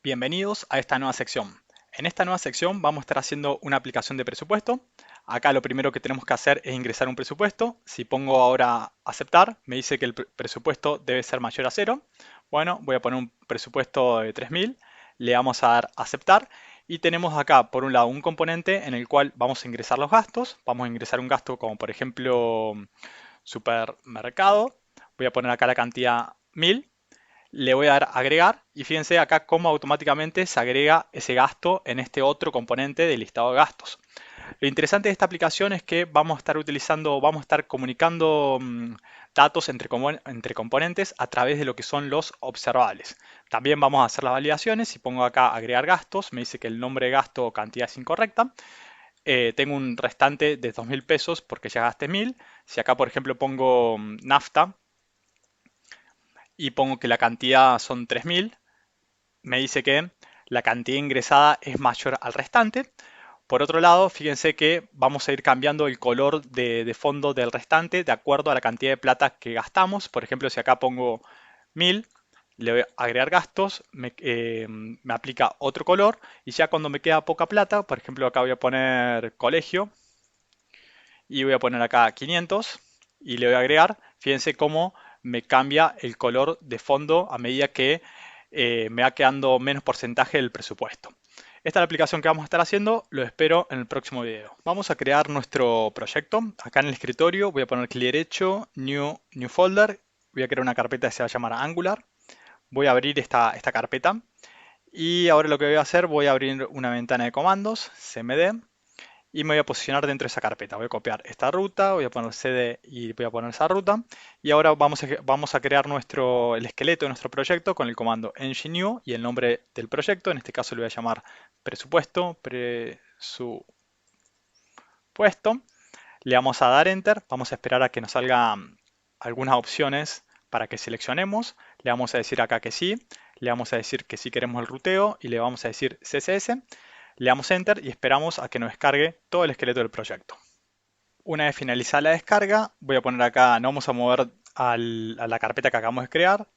Bienvenidos a esta nueva sección. En esta nueva sección vamos a estar haciendo una aplicación de presupuesto. Acá lo primero que tenemos que hacer es ingresar un presupuesto. Si pongo ahora aceptar, me dice que el presupuesto debe ser mayor a cero. Bueno, voy a poner un presupuesto de 3.000. Le vamos a dar aceptar. Y tenemos acá, por un lado, un componente en el cual vamos a ingresar los gastos. Vamos a ingresar un gasto como, por ejemplo, supermercado. Voy a poner acá la cantidad 1.000. Le voy a dar agregar y fíjense acá cómo automáticamente se agrega ese gasto en este otro componente del listado de gastos. Lo interesante de esta aplicación es que vamos a estar utilizando, vamos a estar comunicando datos entre componentes a través de lo que son los observables. También vamos a hacer las validaciones. Si pongo acá agregar gastos, me dice que el nombre de gasto o cantidad es incorrecta. Tengo un restante de 2.000 pesos porque ya gasté 1.000. Si acá, por ejemplo, pongo nafta y pongo que la cantidad son 3.000, me dice que la cantidad ingresada es mayor al restante. Por otro lado, fíjense que vamos a ir cambiando el color de fondo del restante de acuerdo a la cantidad de plata que gastamos. Por ejemplo, si acá pongo 1.000, le voy a agregar gastos, me aplica otro color y ya cuando me queda poca plata, por ejemplo, acá voy a poner colegio y voy a poner acá 500 y le voy a agregar. Fíjense cómo me cambia el color de fondo a medida que me va quedando menos porcentaje del presupuesto. Esta es la aplicación que vamos a estar haciendo, lo espero en el próximo video. Vamos a crear nuestro proyecto. Acá en el escritorio voy a poner clic derecho, new Folder, voy a crear una carpeta que se va a llamar Angular. Voy a abrir esta carpeta y ahora lo que voy a hacer, voy a abrir una ventana de comandos, cmd, y me voy a posicionar dentro de esa carpeta. Voy a copiar esta ruta, voy a poner cd y voy a poner esa ruta. Y ahora vamos a crear el esqueleto de nuestro proyecto con el comando enginenew y el nombre del proyecto. En este caso le voy a llamar presupuesto. Le vamos a dar enter, vamos a esperar a que nos salgan algunas opciones para que seleccionemos. Le vamos a decir acá que sí, le vamos a decir que sí queremos el ruteo y le vamos a decir CSS. Le damos enter y esperamos a que nos descargue todo el esqueleto del proyecto. Una vez finalizada la descarga, voy a poner acá, nos vamos a mover a la carpeta que acabamos de crear,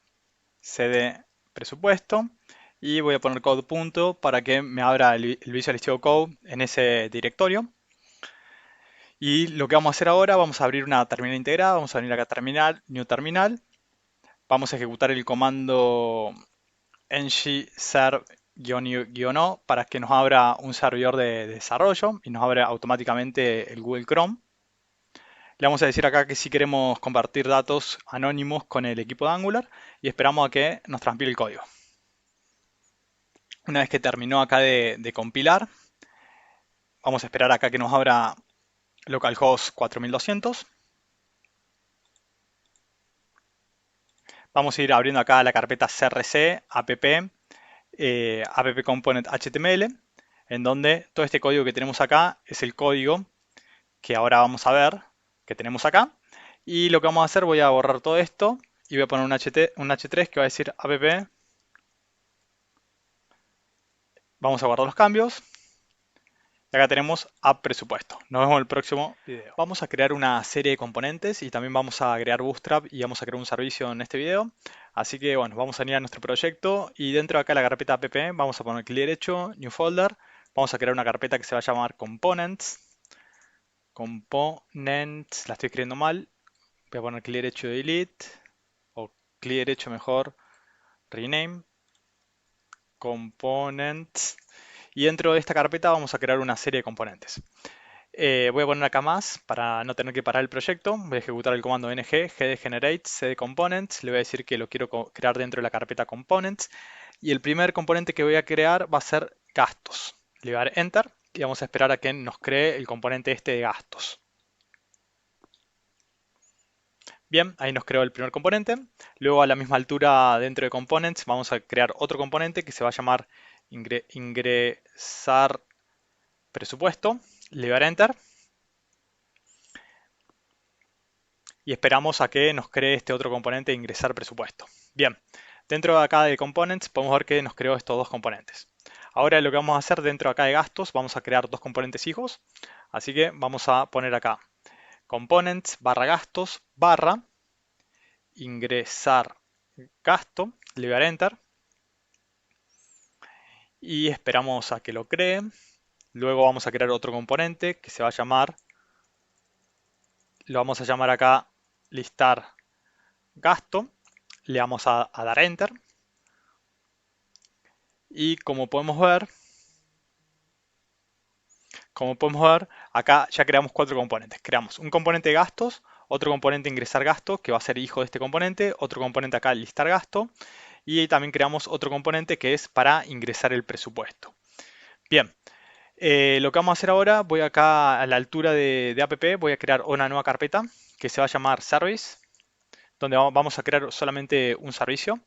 cd presupuesto, y voy a poner code punto para que me abra el Visual Studio Code en ese directorio. Y lo que vamos a hacer ahora, vamos a abrir una terminal integrada, vamos a venir acá a terminal, new terminal, vamos a ejecutar el comando ng-serve-o para que nos abra un servidor de desarrollo y nos abra automáticamente el Google Chrome. Le vamos a decir acá que si queremos compartir datos anónimos con el equipo de Angular y esperamos a que nos transpile el código. Una vez que terminó acá de compilar, vamos a esperar acá que nos abra localhost 4200. Vamos a ir abriendo acá la carpeta crc app, app component html, en donde todo este código que tenemos acá es el código que ahora vamos a ver que tenemos acá. Y lo que vamos a hacer, voy a borrar todo esto y voy a poner un H3 que va a decir app. Vamos a guardar los cambios. Y acá tenemos app presupuesto. Nos vemos en el próximo video. Vamos a crear una serie de componentes y también vamos a agregar Bootstrap y vamos a crear un servicio en este video. Así que bueno, vamos a venir a nuestro proyecto y dentro de acá la carpeta app vamos a poner clic derecho, new folder. Vamos a crear una carpeta que se va a llamar components. Components, la estoy escribiendo mal. Voy a poner clic derecho delete o clic derecho mejor rename components. Y dentro de esta carpeta vamos a crear una serie de componentes. Voy a poner acá más para no tener que parar el proyecto. Voy a ejecutar el comando ng gdgenerate cdcomponents. Le voy a decir que lo quiero crear dentro de la carpeta components. Y el primer componente que voy a crear va a ser gastos. Le voy a dar enter y vamos a esperar a que nos cree el componente este de gastos. Bien, ahí nos creó el primer componente. Luego a la misma altura dentro de components vamos a crear otro componente que se va a llamar ingresar presupuesto. Le voy a dar enter. Y esperamos a que nos cree este otro componente de ingresar presupuesto. Bien, dentro de acá de components podemos ver que nos creó estos dos componentes. Ahora lo que vamos a hacer dentro de acá de gastos, vamos a crear dos componentes hijos. Así que vamos a poner acá components barra gastos barra ingresar gasto, le voy a dar enter. y esperamos a que lo cree. Luego vamos a crear otro componente que se va a llamar, lo vamos a llamar acá listar gasto. Le vamos a dar enter y como podemos ver, acá ya creamos cuatro componentes. Creamos un componente de gastos, otro componente ingresar gasto, que va a ser hijo de este componente, otro componente acá listar gasto, y también creamos otro componente que es para ingresar el presupuesto. Bien, lo que vamos a hacer ahora, voy acá a la altura de app, voy a crear una nueva carpeta que se va a llamar service, donde vamos a crear solamente un servicio.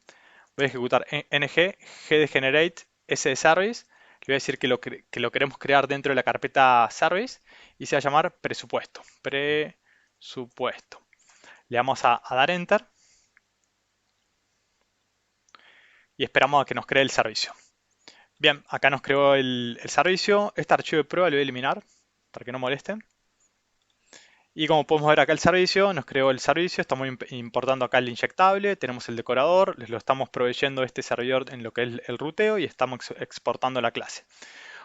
Voy a ejecutar ng, g de generate, s de service. Le voy a decir que lo queremos crear dentro de la carpeta service y se va a llamar presupuesto. Presupuesto. Le vamos a dar enter y esperamos a que nos cree el servicio. Bien, acá nos creó el servicio. Este archivo de prueba lo voy a eliminar para que no moleste. Y como podemos ver acá el servicio, nos creó el servicio, estamos importando acá el inyectable, tenemos el decorador, les lo estamos proveyendo este servidor en lo que es el ruteo y estamos exportando la clase.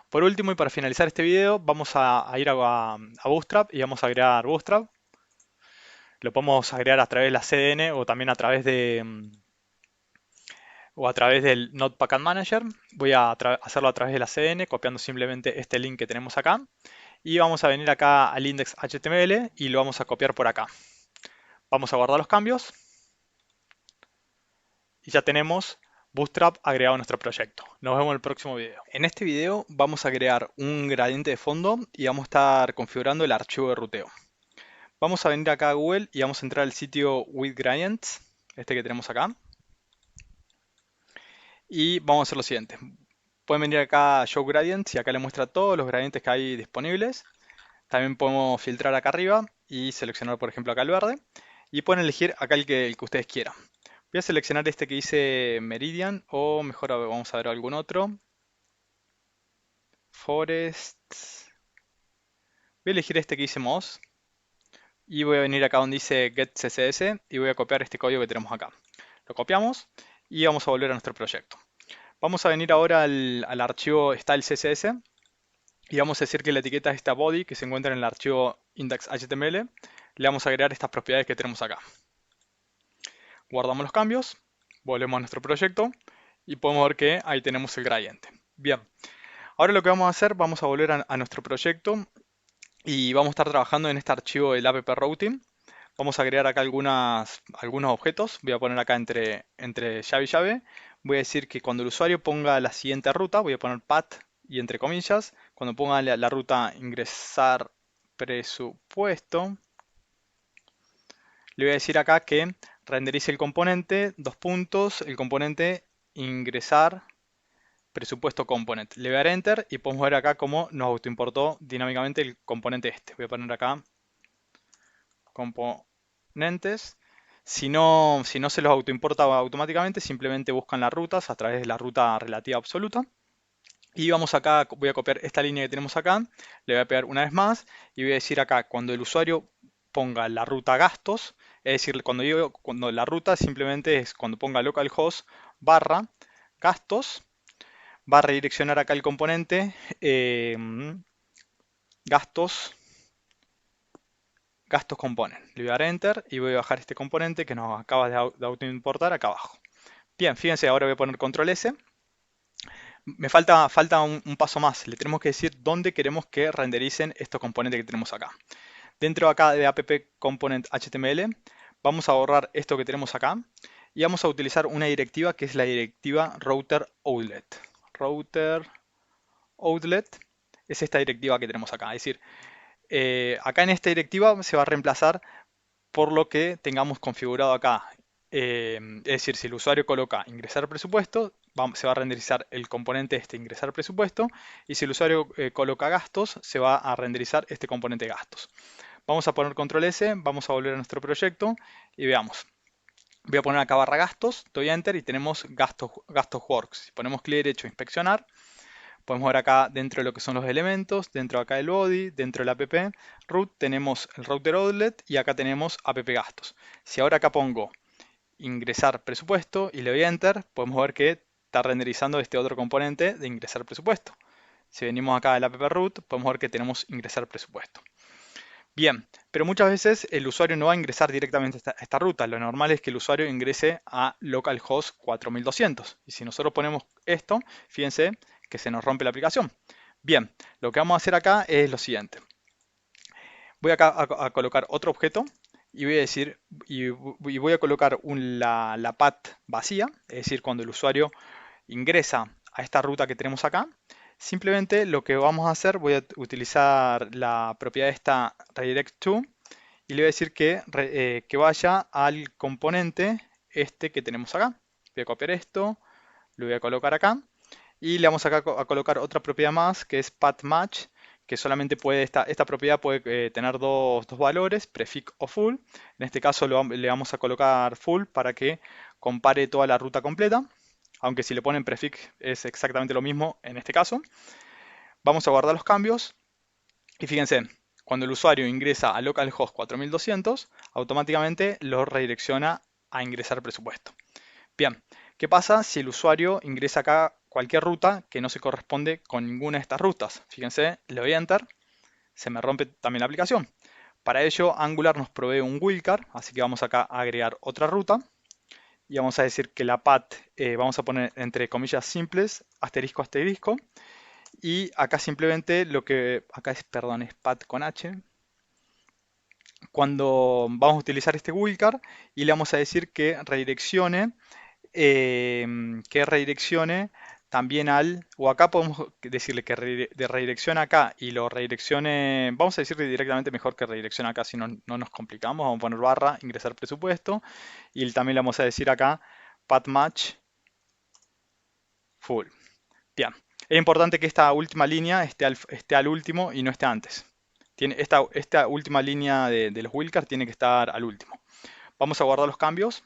Por último y para finalizar este video, vamos a ir a Bootstrap y vamos a agregar Bootstrap. Lo podemos agregar a través de la CDN o también a través del Node Package Manager. Voy a hacerlo a través de la CDN, copiando simplemente este link que tenemos acá. Y vamos a venir acá al index.html y lo vamos a copiar por acá. Vamos a guardar los cambios y ya tenemos Bootstrap agregado a nuestro proyecto. Nos vemos en el próximo video. En este video vamos a crear un gradiente de fondo y vamos a estar configurando el archivo de ruteo. Vamos a venir acá a Google y vamos a entrar al sitio with gradients, este que tenemos acá. Y vamos a hacer lo siguiente. Pueden venir acá a Show Gradients y acá le muestra todos los gradientes que hay disponibles. También podemos filtrar acá arriba y seleccionar, por ejemplo, acá el verde. Y pueden elegir acá el que ustedes quieran. Voy a seleccionar este que dice Meridian o mejor vamos a ver algún otro. Forest. Voy a elegir este que dice Moss. Y voy a venir acá donde dice Get CSS y voy a copiar este código que tenemos acá. Lo copiamos y vamos a volver a nuestro proyecto. Vamos a venir ahora al archivo style CSS y vamos a decir que la etiqueta es esta body que se encuentra en el archivo index.html. Le vamos a agregar estas propiedades que tenemos acá. Guardamos los cambios, volvemos a nuestro proyecto y podemos ver que ahí tenemos el gradiente. Bien, ahora lo que vamos a hacer, vamos a volver a nuestro proyecto y vamos a estar trabajando en este archivo del app routing. Vamos a agregar acá algunos objetos. Voy a poner acá entre llave y llave. Voy a decir que cuando el usuario ponga la siguiente ruta, voy a poner path y entre comillas. Cuando ponga la ruta ingresar presupuesto, le voy a decir acá que renderice el componente, dos puntos, el componente ingresar presupuesto component. Le voy a dar enter y podemos ver acá cómo nos autoimportó dinámicamente el componente este. Voy a poner acá componentes. Si no se los autoimporta automáticamente, simplemente buscan las rutas a través de la ruta relativa absoluta. Y vamos acá, voy a copiar esta línea que tenemos acá, le voy a pegar una vez más y voy a decir acá, cuando el usuario ponga la ruta gastos, es decir, cuando la ruta simplemente es cuando ponga localhost barra gastos, va a redireccionar acá el componente gastos component. Le voy a dar enter y voy a bajar este componente que nos acaba de autoimportar acá abajo. Bien, fíjense, ahora voy a poner control S. Me falta un paso más. Le tenemos que decir dónde queremos que rendericen estos componentes que tenemos acá. Dentro acá de app component HTML vamos a borrar esto que tenemos acá y vamos a utilizar una directiva que es la directiva router outlet. Router outlet es esta directiva que tenemos acá. Es decir, acá en esta directiva se va a reemplazar por lo que tengamos configurado acá. Es decir, si el usuario coloca ingresar presupuesto, se va a renderizar el componente este ingresar presupuesto, y si el usuario coloca gastos, se va a renderizar este componente gastos. Vamos a poner control S, vamos a volver a nuestro proyecto y veamos. Voy a poner acá barra gastos, doy enter y tenemos gastos works. Si ponemos clic derecho inspeccionar, podemos ver acá dentro de lo que son los elementos, dentro de acá del body, dentro del app root tenemos el router outlet y acá tenemos app gastos. Si ahora acá pongo ingresar presupuesto y le doy enter, podemos ver que está renderizando este otro componente de ingresar presupuesto. Si venimos acá al app root, podemos ver que tenemos ingresar presupuesto. Bien, pero muchas veces el usuario no va a ingresar directamente a esta ruta. Lo normal es que el usuario ingrese a localhost 4200. Y si nosotros ponemos esto, fíjense que se nos rompe la aplicación. Bien, lo que vamos a hacer acá es lo siguiente. Voy acá a colocar otro objeto y voy a decir, y voy a colocar la path vacía, es decir, cuando el usuario ingresa a esta ruta que tenemos acá, simplemente lo que vamos a hacer, voy a utilizar la propiedad esta redirect to y le voy a decir que vaya al componente este que tenemos acá. Voy a copiar esto, lo voy a colocar acá y le vamos acá a colocar otra propiedad más que es path match, que solamente puede, esta propiedad puede tener dos valores, prefix o full. En este caso le vamos a colocar full para que compare toda la ruta completa, aunque si le ponen prefix es exactamente lo mismo en este caso. Vamos a guardar los cambios y fíjense, cuando el usuario ingresa a localhost 4200, automáticamente lo redirecciona a ingresar presupuesto. Bien, ¿qué pasa si el usuario ingresa acá cualquier ruta que no se corresponde con ninguna de estas rutas? Fíjense, le doy Enter, se me rompe también la aplicación. Para ello, Angular nos provee un wildcard, así que vamos acá a agregar otra ruta. Y vamos a decir que la path, vamos a poner entre comillas simples, asterisco, asterisco. Y acá simplemente lo que, acá es, perdón, es path con H. Cuando vamos a utilizar este wildcard y le vamos a decir que redireccione también o acá podemos decirle que redireccione acá y lo redireccione, vamos a decirle directamente mejor que redireccione acá si no, no nos complicamos, vamos a poner barra, ingresar presupuesto y también le vamos a decir acá path match full. Bien, es importante que esta última línea esté al último y no esté antes. Esta última línea de los wildcards tiene que estar al último. Vamos a guardar los cambios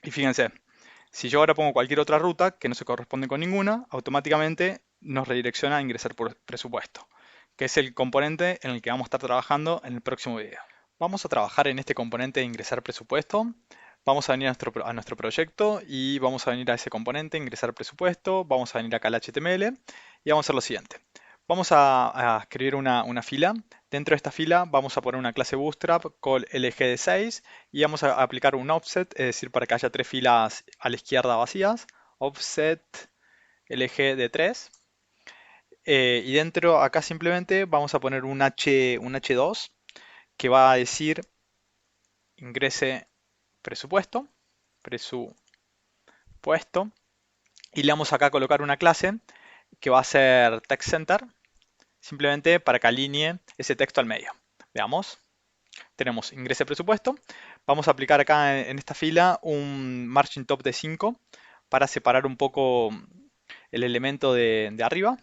y fíjense, si yo ahora pongo cualquier otra ruta que no se corresponde con ninguna, automáticamente nos redirecciona a ingresar por presupuesto, que es el componente en el que vamos a estar trabajando en el próximo video. Vamos a trabajar en este componente de ingresar presupuesto. Vamos a venir a nuestro proyecto y vamos a venir a ese componente, ingresar presupuesto. Vamos a venir acá al HTML y vamos a hacer lo siguiente. Vamos a escribir una fila. Dentro de esta fila vamos a poner una clase Bootstrap call LG de 6 y vamos a aplicar un offset, es decir, para que haya 3 filas a la izquierda vacías. Offset LG de 3. Y dentro acá simplemente vamos a poner un H2 que va a decir ingrese presupuesto y le vamos acá a colocar una clase que va a ser TextCenter, simplemente para que alinee ese texto al medio. Veamos, tenemos ingrese presupuesto, vamos a aplicar acá en esta fila un margin top de 5 para separar un poco el elemento de arriba.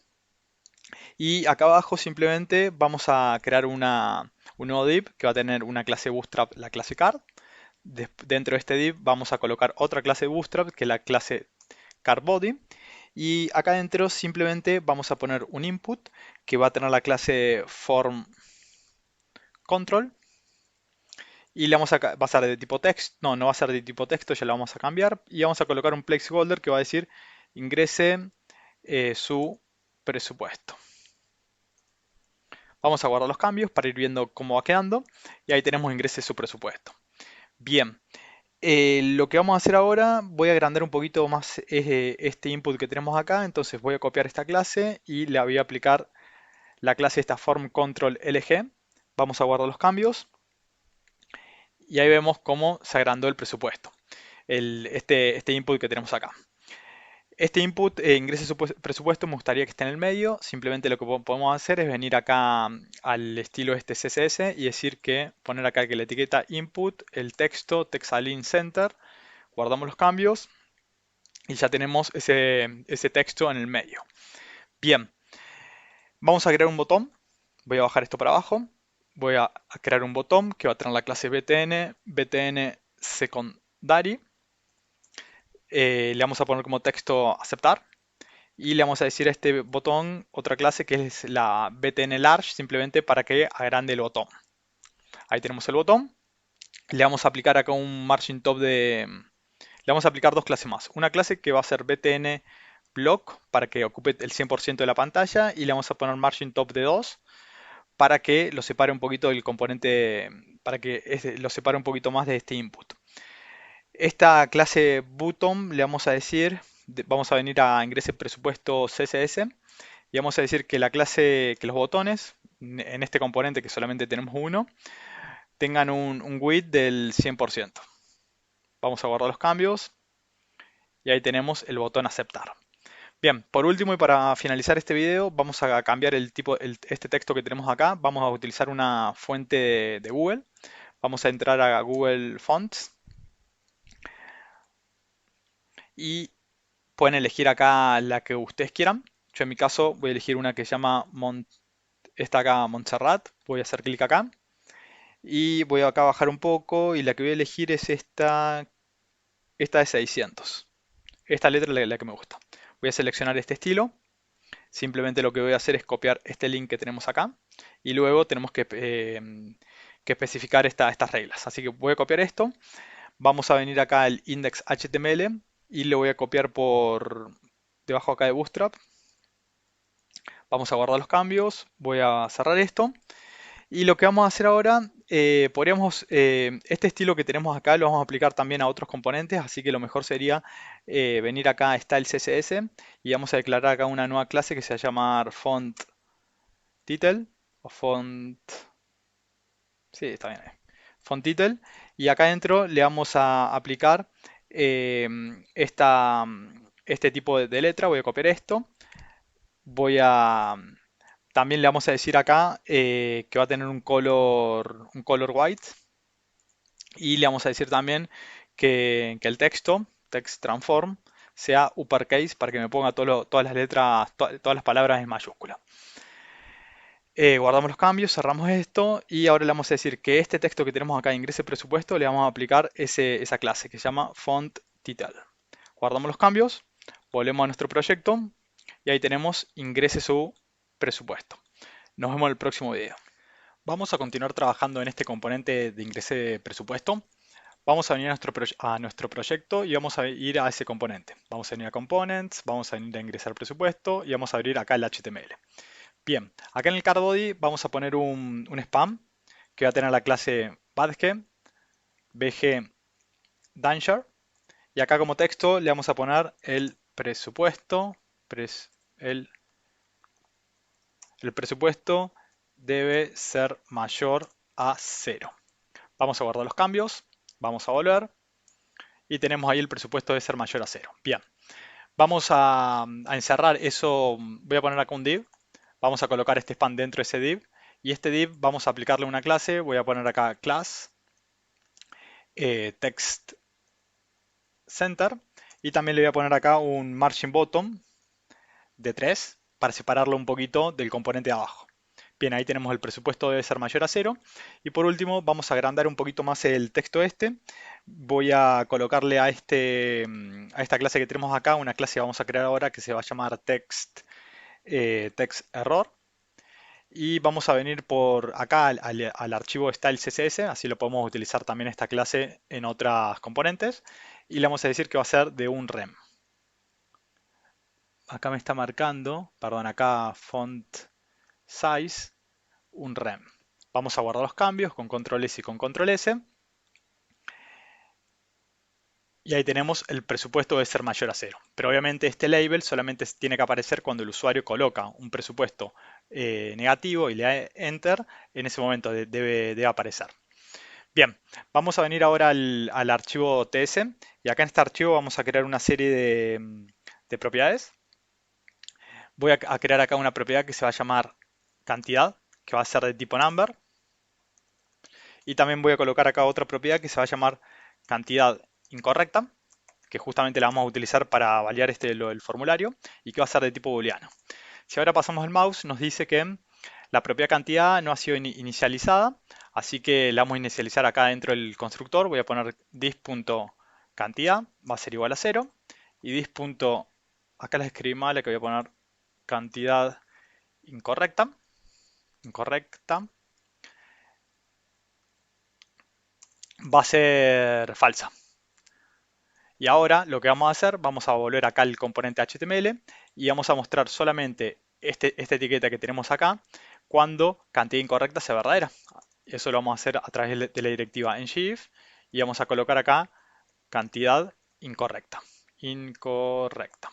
Y acá abajo simplemente vamos a crear un nuevo div que va a tener una clase Bootstrap, la clase card. Dentro de este div vamos a colocar otra clase Bootstrap que es la clase cardBody. Y acá adentro simplemente vamos a poner un input que va a tener la clase formControl. Y le vamos a va a ser de tipo text, no va a ser de tipo texto, ya lo vamos a cambiar. Y vamos a colocar un placeholder que va a decir ingrese su presupuesto. Vamos a guardar los cambios para ir viendo cómo va quedando. Y ahí tenemos ingrese su presupuesto. Bien, lo que vamos a hacer ahora, voy a agrandar un poquito más este input que tenemos acá. Entonces voy a copiar esta clase y le voy a aplicar la clase esta formControlLG. Vamos a guardar los cambios. Y ahí vemos cómo se agrandó el presupuesto. Este input que tenemos acá. Este input ingrese su presupuesto, me gustaría que esté en el medio. Simplemente lo que podemos hacer es venir acá al estilo este CSS y decir que poner acá que la etiqueta input, el texto, textalign center, guardamos los cambios y ya tenemos ese texto en el medio. Bien, vamos a crear un botón. Voy a bajar esto para abajo. Voy a crear un botón que va a tener la clase btn secondary. Le vamos a poner como texto aceptar y le vamos a decir a este botón otra clase que es la btn large simplemente para que agrande el botón. Ahí tenemos el botón. Le vamos a aplicar acá un margin top de, le vamos a aplicar dos clases más. Una clase que va a ser btn block para que ocupe el 100% de la pantalla y le vamos a poner margin top de 2 para que lo separe un poquito del componente, para que lo separe un poquito más de este input. Esta clase button le vamos a decir, vamos a venir a ingrese presupuesto CSS y vamos a decir que la clase, que los botones en este componente que solamente tenemos uno, tengan un width del 100%. Vamos a guardar los cambios y ahí tenemos el botón aceptar. Bien, por último y para finalizar este video, vamos a cambiar el tipo, este texto que tenemos acá. Vamos a utilizar una fuente de Google. Vamos a entrar a Google Fonts y pueden elegir acá la que ustedes quieran. Yo en mi caso voy a elegir una que se llama esta acá Montserrat. Voy a hacer clic acá y voy acá a bajar un poco y la que voy a elegir es esta de 600. Esta letra es la que me gusta. Voy a seleccionar este estilo. Simplemente lo que voy a hacer es copiar este link que tenemos acá y luego tenemos que especificar estas reglas. Así que voy a copiar esto. Vamos a venir acá al index HTML y lo voy a copiar por debajo acá de Bootstrap. Vamos a guardar los cambios. Voy a cerrar esto. Y lo que vamos a hacer ahora, este estilo que tenemos acá lo vamos a aplicar también a otros componentes, así que lo mejor sería venir acá a Style CSS y vamos a declarar acá una nueva clase que se va a llamar Font Title o Font, sí, está bien, Font Title, y acá adentro le vamos a aplicar eh, este tipo de letra. Voy a copiar esto, voy a también le vamos a decir acá que va a tener un color white y le vamos a decir también que el texto, text transform, sea uppercase para que me ponga todas las letras, todas las palabras en mayúscula. Guardamos los cambios, cerramos esto y ahora le vamos a decir que este texto que tenemos acá, ingrese presupuesto, le vamos a aplicar esa clase que se llama font title. Guardamos los cambios, volvemos a nuestro proyecto y ahí tenemos ingrese su presupuesto. Nos vemos en el próximo video. Vamos a continuar trabajando en este componente de ingrese presupuesto. Vamos a venir a nuestro proyecto y vamos a ir a ese componente. Vamos a venir a Components, vamos a venir a ingresar presupuesto y vamos a abrir acá el HTML. Bien, acá en el card body vamos a poner un spam que va a tener la clase badge, bg danger y acá como texto le vamos a poner el presupuesto, el presupuesto debe ser mayor a 0. Vamos a guardar los cambios, vamos a volver y tenemos ahí el presupuesto debe ser mayor a 0. Bien, vamos a encerrar eso, voy a poner acá un div, vamos a colocar este spam dentro de ese div y este div vamos a aplicarle una clase, voy a poner acá class text center y también le voy a poner acá un margin bottom de 3 para separarlo un poquito del componente de abajo. Bien, ahí tenemos el presupuesto debe ser mayor a 0. Y por último, vamos a agrandar un poquito más el texto este. Voy a colocarle a esta clase que tenemos acá, una clase que vamos a crear ahora que se va a llamar text error. Y vamos a venir por acá al archivo style CSS, así lo podemos utilizar también esta clase en otras componentes. Y le vamos a decir que va a ser de un rem. Acá me está marcando, perdón, acá font size, un rem. Vamos a guardar los cambios con control S y con control S. Y ahí tenemos el presupuesto debe ser mayor a 0. Pero obviamente este label solamente tiene que aparecer cuando el usuario coloca un presupuesto negativo y le da Enter. En ese momento debe aparecer. Bien, vamos a venir ahora al archivo TS. Y acá en este archivo vamos a crear una serie de propiedades. Voy a crear acá una propiedad que se va a llamar cantidad, que va a ser de tipo number. Y también voy a colocar acá otra propiedad que se va a llamar cantidad incorrecta, que justamente la vamos a utilizar para validar el formulario y que va a ser de tipo booleano. Si ahora pasamos el mouse, nos dice que la propiedad cantidad no ha sido inicializada, así que la vamos a inicializar acá dentro del constructor. Voy a poner dis.cantidad, va a ser igual a 0, y dis. Acá la escribí mal, que voy a poner cantidad incorrecta, va a ser falsa. Y ahora lo que vamos a hacer, vamos a volver acá al componente HTML y vamos a mostrar solamente esta etiqueta que tenemos acá cuando cantidad incorrecta sea verdadera. Eso lo vamos a hacer a través de la directiva ngIf y vamos a colocar acá cantidad incorrecta. Incorrecta.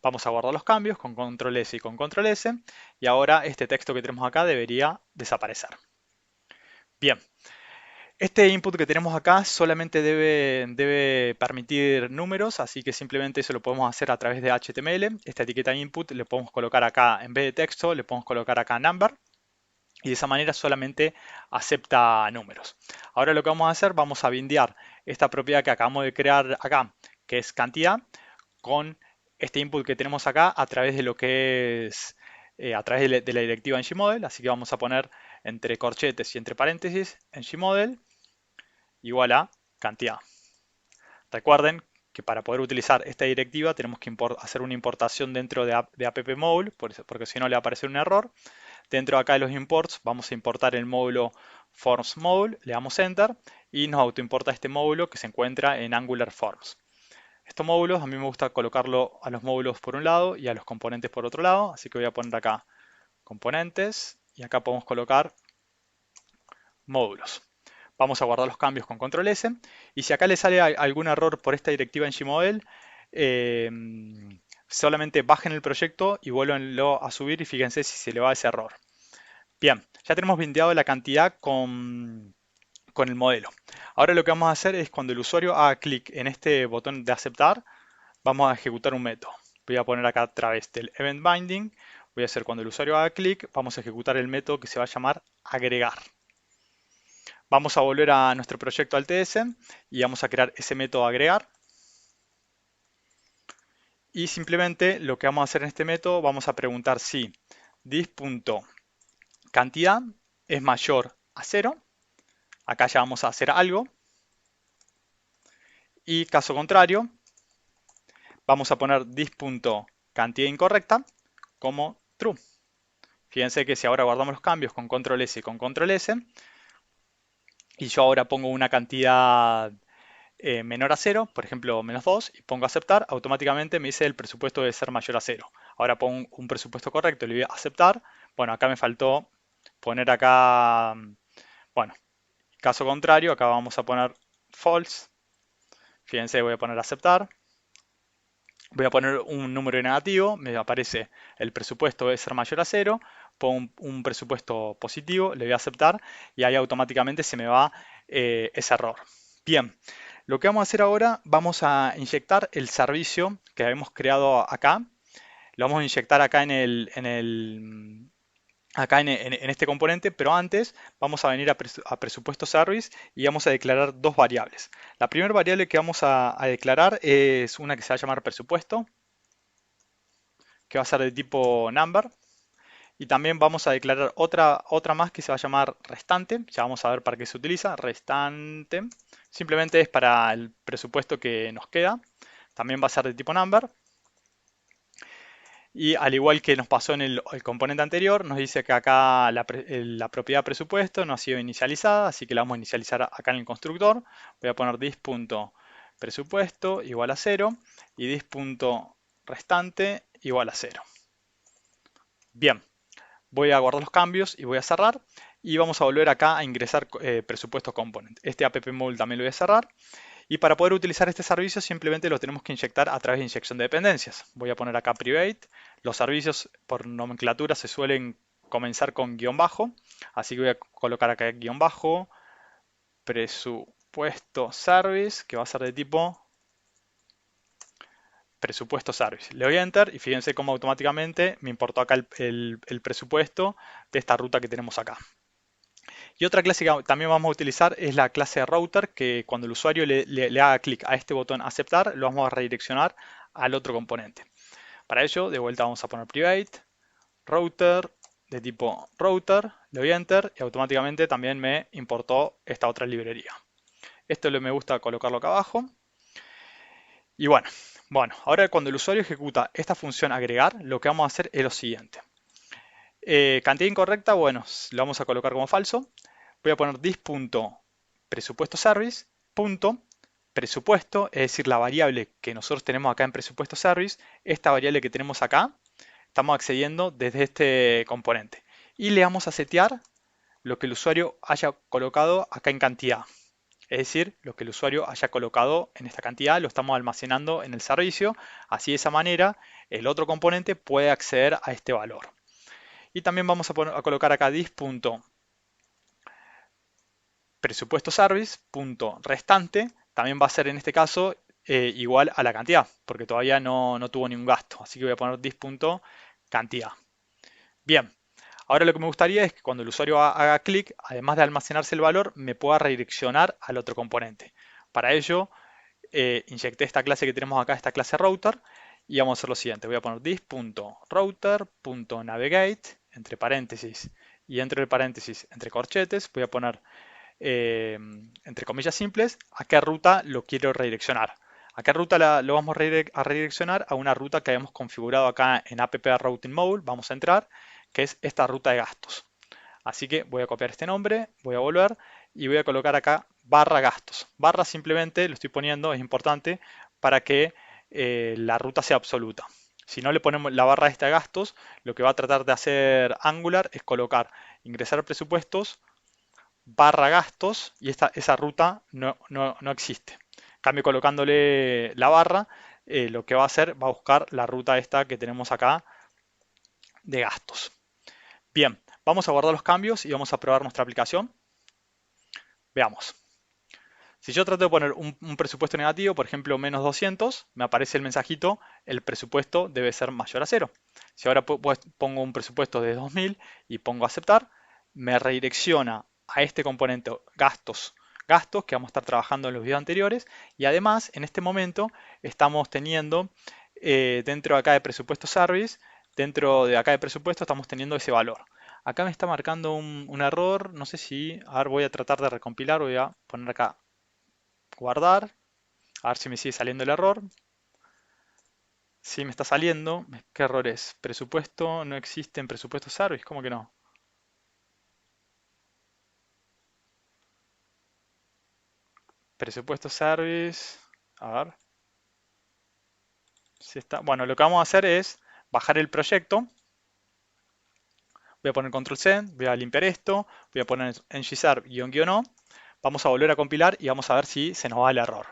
Vamos a guardar los cambios con control S y con control S y ahora este texto que tenemos acá debería desaparecer. Bien, este input que tenemos acá solamente debe permitir números, así que simplemente eso lo podemos hacer a través de HTML. Esta etiqueta input le podemos colocar acá, en vez de texto, le podemos colocar acá number y de esa manera solamente acepta números. Ahora lo que vamos a hacer, vamos a bindear esta propiedad que acabamos de crear acá, que es cantidad, con este input que tenemos acá a través de lo que es, a través de la directiva en Gmodel, así que vamos a poner entre corchetes y entre paréntesis en Gmodel igual a cantidad. Recuerden que para poder utilizar esta directiva tenemos que hacer una importación dentro de appmodule, porque si no le va a aparecer un error. Dentro de acá de los imports vamos a importar el módulo forms module, le damos enter y nos autoimporta este módulo que se encuentra en Angular Forms. Estos módulos a mí me gusta colocarlo a los módulos por un lado y a los componentes por otro lado, así que voy a poner acá componentes y acá podemos colocar módulos. Vamos a guardar los cambios con control S y si acá le sale algún error por esta directiva en Gmodel, solamente bajen el proyecto y vuélvanlo a subir y fíjense si se le va ese error. Bien, ya tenemos bindeado la cantidad con el modelo. Ahora lo que vamos a hacer es cuando el usuario haga clic en este botón de aceptar, vamos a ejecutar un método. Voy a poner acá a través del event binding, voy a hacer cuando el usuario haga clic, vamos a ejecutar el método que se va a llamar agregar. Vamos a volver a nuestro proyecto al TS y vamos a crear ese método agregar. Y simplemente lo que vamos a hacer en este método, vamos a preguntar si dis.cantidad es mayor a 0. Acá ya vamos a hacer algo. Y caso contrario, vamos a poner dis.cantidad incorrecta como true. Fíjense que si ahora guardamos los cambios con control S y con control S, y yo ahora pongo una cantidad menor a 0, por ejemplo menos 2, y pongo aceptar, automáticamente me dice el presupuesto debe ser mayor a 0. Ahora pongo un presupuesto correcto, le voy a aceptar. Bueno, acá me faltó poner acá, bueno, caso contrario, acá vamos a poner false. Fíjense, voy a poner aceptar. Voy a poner un número negativo, me aparece el presupuesto debe ser mayor a 0, pongo un presupuesto positivo, le voy a aceptar y ahí automáticamente se me va ese error. Bien, lo que vamos a hacer ahora, vamos a inyectar el servicio que habíamos creado acá. Lo vamos a inyectar acá en este componente, pero antes vamos a venir a presupuesto service y vamos a declarar dos variables. La primera variable que vamos a declarar es una que se va a llamar presupuesto, que va a ser de tipo number. Y también vamos a declarar otra más que se va a llamar restante. Ya vamos a ver para qué se utiliza. Restante. Simplemente es para el presupuesto que nos queda. También va a ser de tipo number. Y al igual que nos pasó en el componente anterior, nos dice que acá la propiedad presupuesto no ha sido inicializada, así que la vamos a inicializar acá en el constructor. Voy a poner dis.presupuesto igual a 0 y dis.restante igual a 0. Bien, voy a guardar los cambios y voy a cerrar. Y vamos a volver acá a ingresar presupuesto component. Este appmodule también lo voy a cerrar. Y para poder utilizar este servicio simplemente lo tenemos que inyectar a través de inyección de dependencias. Voy a poner acá private. Los servicios por nomenclatura se suelen comenzar con guión bajo. Así que voy a colocar acá guión bajo, presupuesto service, que va a ser de tipo presupuesto service. Le doy a enter y fíjense cómo automáticamente me importó acá el presupuesto de esta ruta que tenemos acá. Y otra clase que también vamos a utilizar es la clase router, que cuando el usuario le haga clic a este botón aceptar, lo vamos a redireccionar al otro componente. Para ello, de vuelta vamos a poner private, router, de tipo router, le doy enter y automáticamente también me importó esta otra librería. Esto me gusta colocarlo acá abajo. Y bueno, ahora cuando el usuario ejecuta esta función agregar, lo que vamos a hacer es lo siguiente. Cantidad incorrecta, bueno, lo vamos a colocar como falso. Voy a poner dis.presupuesto service, punto, presupuesto, es decir, la variable que nosotros tenemos acá en presupuesto service, esta variable que tenemos acá, estamos accediendo desde este componente. Y le vamos a setear lo que el usuario haya colocado acá en cantidad. Es decir, lo que el usuario haya colocado en esta cantidad lo estamos almacenando en el servicio. Así de esa manera el otro componente puede acceder a este valor. Y también vamos a colocar acá dis.presupuesto service restante. También va a ser en este caso igual a la cantidad, porque todavía no tuvo ningún gasto. Así que voy a poner dis.cantidad. Bien, ahora lo que me gustaría es que cuando el usuario haga clic, además de almacenarse el valor, me pueda redireccionar al otro componente. Para ello, inyecté esta clase que tenemos acá, esta clase router, y vamos a hacer lo siguiente. Voy a poner dis.router.navigate, entre paréntesis, y entre paréntesis, entre corchetes, voy a poner, entre comillas simples, a qué ruta lo quiero redireccionar. ¿A qué ruta lo vamos a redireccionar? A una ruta que habíamos configurado acá en app routing mode. Vamos a entrar, que es esta ruta de gastos. Así que voy a copiar este nombre, voy a volver y voy a colocar acá barra gastos. Barra simplemente lo estoy poniendo, es importante, para que la ruta sea absoluta. Si no le ponemos la barra esta de gastos, lo que va a tratar de hacer Angular es colocar ingresar presupuestos, barra gastos, y esa ruta no existe. En cambio, colocándole la barra, lo que va a hacer, va a buscar la ruta esta que tenemos acá de gastos. Bien, vamos a guardar los cambios y vamos a probar nuestra aplicación. Veamos. Si yo trato de poner un presupuesto negativo, por ejemplo, menos 200, me aparece el mensajito, el presupuesto debe ser mayor a 0. Si ahora pongo un presupuesto de 2000 y pongo aceptar, me redirecciona a este componente gastos, que vamos a estar trabajando en los videos anteriores, y además en este momento estamos teniendo dentro de acá de presupuesto service, dentro de acá de presupuesto estamos teniendo ese valor. Acá me está marcando un error, no sé si, a ver, voy a tratar de recompilar, voy a poner acá guardar, a ver si me sigue saliendo el error. Sí, me está saliendo. ¿Qué error es? Presupuesto no existe en presupuesto service, ¿cómo que no? Presupuesto service, a ver si está. Bueno, lo que vamos a hacer es bajar el proyecto. Voy a poner control C, voy a limpiar esto, voy a poner ngserv --o. Vamos a volver a compilar y vamos a ver si se nos va el error.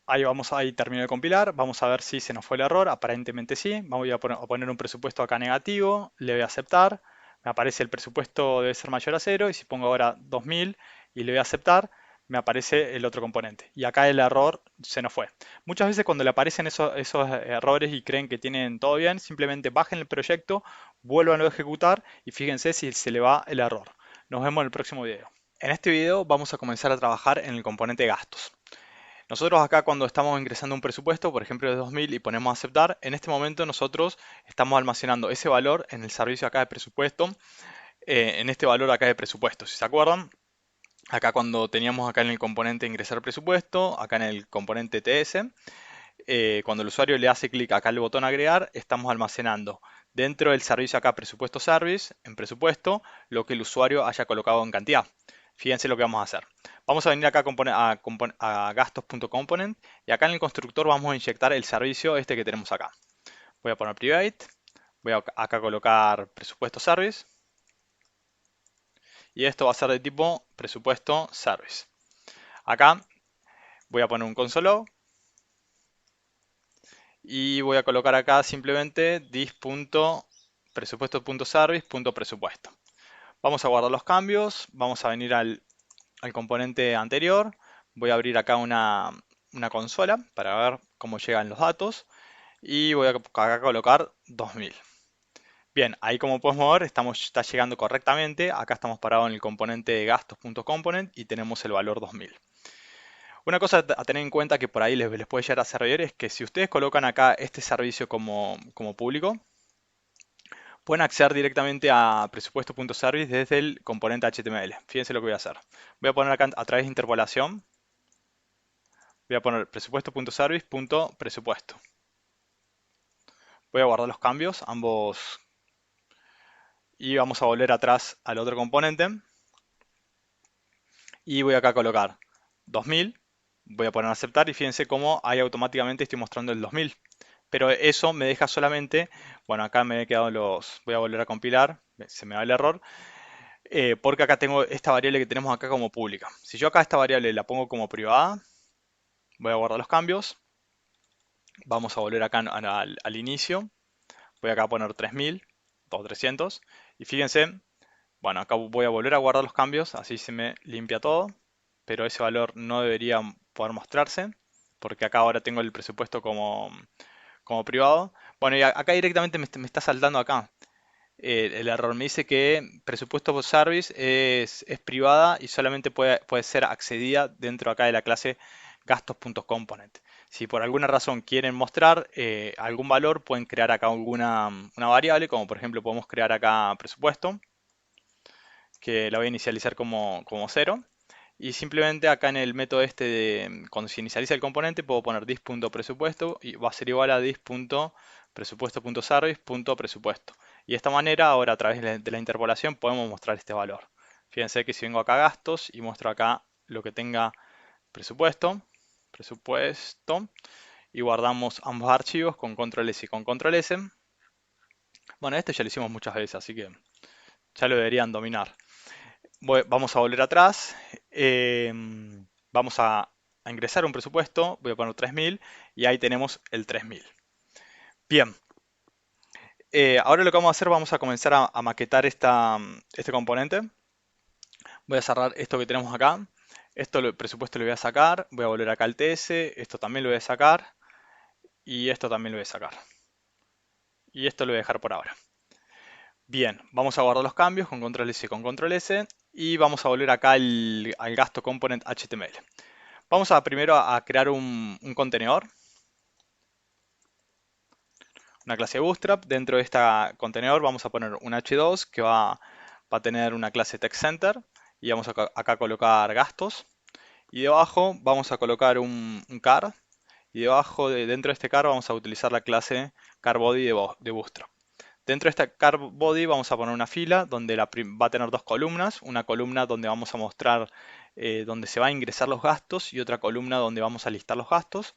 Ahí termino de compilar, vamos a ver si se nos fue el error, aparentemente sí. Voy a poner un presupuesto acá negativo, le voy a aceptar, me aparece el presupuesto debe ser mayor a 0 y si pongo ahora 2000 y le voy a aceptar, me aparece el otro componente. Y acá el error se nos fue. Muchas veces cuando le aparecen esos errores y creen que tienen todo bien, simplemente bajen el proyecto, vuelvan a ejecutar y fíjense si se le va el error. Nos vemos en el próximo video. En este video vamos a comenzar a trabajar en el componente gastos. Nosotros acá cuando estamos ingresando un presupuesto, por ejemplo de 2000 y ponemos aceptar, en este momento nosotros estamos almacenando ese valor en el servicio acá de presupuesto, en este valor acá de presupuesto. Si se acuerdan, acá cuando teníamos acá en el componente ingresar presupuesto, acá en el componente TS, cuando el usuario le hace clic acá al botón agregar, estamos almacenando dentro del servicio acá presupuesto service, en presupuesto, lo que el usuario haya colocado en cantidad. Fíjense lo que vamos a hacer. Vamos a venir acá a gastos.component y acá en el constructor vamos a inyectar el servicio este que tenemos acá. Voy a poner private, voy a acá colocar presupuesto service y esto va a ser de tipo presupuesto service. Acá voy a poner un console log y voy a colocar acá simplemente dis.presupuesto.service.presupuesto. Vamos a guardar los cambios, vamos a venir al componente anterior, voy a abrir acá una consola para ver cómo llegan los datos y voy a acá colocar 2000. Bien, ahí como podemos ver está llegando correctamente, acá estamos parados en el componente gastos.component y tenemos el valor 2000. Una cosa a tener en cuenta que por ahí les puede llegar a servir es que si ustedes colocan acá este servicio como público, pueden acceder directamente a presupuesto.service desde el componente HTML. Fíjense lo que voy a hacer. Voy a poner acá a través de interpolación, voy a poner presupuesto.service.presupuesto. Voy a guardar los cambios, ambos, y vamos a volver atrás al otro componente. Y voy acá a colocar 2000, voy a poner aceptar y fíjense cómo ahí automáticamente estoy mostrando el 2000. Pero eso me deja solamente, bueno, acá me he quedado voy a volver a compilar, se me va el error, porque acá tengo esta variable que tenemos acá como pública. Si yo acá esta variable la pongo como privada, voy a guardar los cambios, vamos a volver acá al inicio, voy acá a poner 3000 o 300 y fíjense, bueno, acá voy a volver a guardar los cambios, así se me limpia todo, pero ese valor no debería poder mostrarse, porque acá ahora tengo el presupuesto como privado. Bueno, y acá directamente me está saltando acá el error. Me dice que presupuesto por service es privada y solamente puede ser accedida dentro acá de la clase gastos.component. Si por alguna razón quieren mostrar algún valor, pueden crear acá una variable, como por ejemplo podemos crear acá presupuesto, que la voy a inicializar como 0. Y simplemente acá en el método este cuando se inicializa el componente, puedo poner dis.presupuesto y va a ser igual a dis.presupuesto.service.presupuesto. Y de esta manera, ahora a través de la interpolación, podemos mostrar este valor. Fíjense que si vengo acá a gastos y muestro acá lo que tenga presupuesto, y guardamos ambos archivos con control S y con control S. Bueno, este ya lo hicimos muchas veces, así que ya lo deberían dominar. Vamos a volver atrás, vamos a ingresar un presupuesto, voy a poner 3000 y ahí tenemos el 3000. Bien, ahora lo que vamos a hacer, vamos a comenzar a maquetar este componente. Voy a cerrar esto que tenemos acá. El presupuesto lo voy a sacar, voy a volver acá al TS, esto también lo voy a sacar y esto también lo voy a sacar. Y esto lo voy a dejar por ahora. Bien, vamos a guardar los cambios con control S y con control S y vamos a volver acá al gasto component HTML. Vamos primero a crear un contenedor, una clase Bootstrap. Dentro de este contenedor vamos a poner un H2 que va a tener una clase TextCenter y vamos acá a colocar gastos. Y debajo vamos a colocar un car y dentro de este car vamos a utilizar la clase carBody de Bootstrap. Dentro de esta carBody vamos a poner una fila donde va a tener dos columnas, una columna donde vamos a mostrar donde se va a ingresar los gastos y otra columna donde vamos a listar los gastos.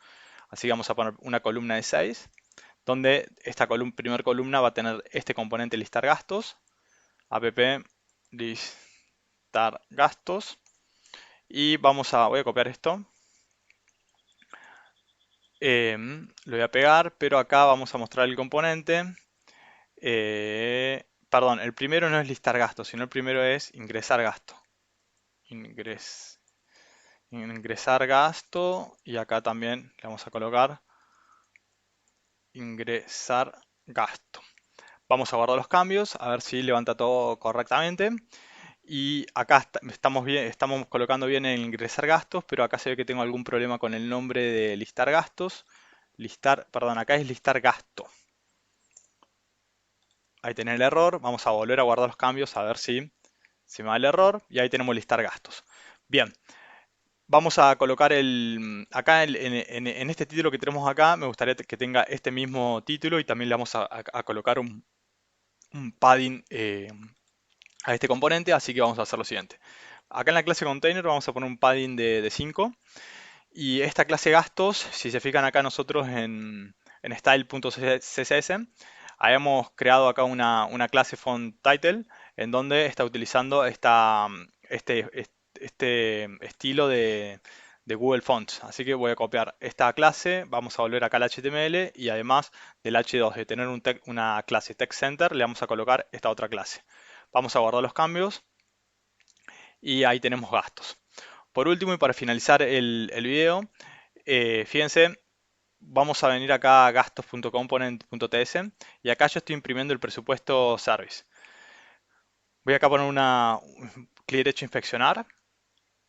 Así que vamos a poner una columna de 6, donde esta primera columna va a tener este componente listar gastos, app listar gastos, y voy a copiar esto, lo voy a pegar, pero acá vamos a mostrar el componente. Perdón, el primero no es listar gastos, sino el primero es ingresar gasto. Ingresar gasto, y acá también le vamos a colocar ingresar gasto. Vamos a guardar los cambios, a ver si levanta todo correctamente. Y acá estamos colocando bien el ingresar gastos, pero acá se ve que tengo algún problema con el nombre de listar gastos. Perdón, acá es listar gasto. Ahí tenés el error, vamos a volver a guardar los cambios a ver si se me va el error. Y ahí tenemos listar gastos. Bien, vamos a colocar acá en este título que tenemos acá, me gustaría que tenga este mismo título y también le vamos a colocar un padding a este componente, así que vamos a hacer lo siguiente. Acá en la clase container vamos a poner un padding de 5 y esta clase gastos, si se fijan acá nosotros en style.css, habíamos creado acá una clase font title en donde está utilizando este estilo de Google Fonts. Así que voy a copiar esta clase, vamos a volver acá al HTML y además del H2 de tener una clase Text Center, le vamos a colocar esta otra clase. Vamos a guardar los cambios y ahí tenemos gastos. Por último y para finalizar el video, fíjense, vamos a venir acá a gastos.component.ts y acá yo estoy imprimiendo el presupuesto service. Voy acá a poner clic derecho inspeccionar,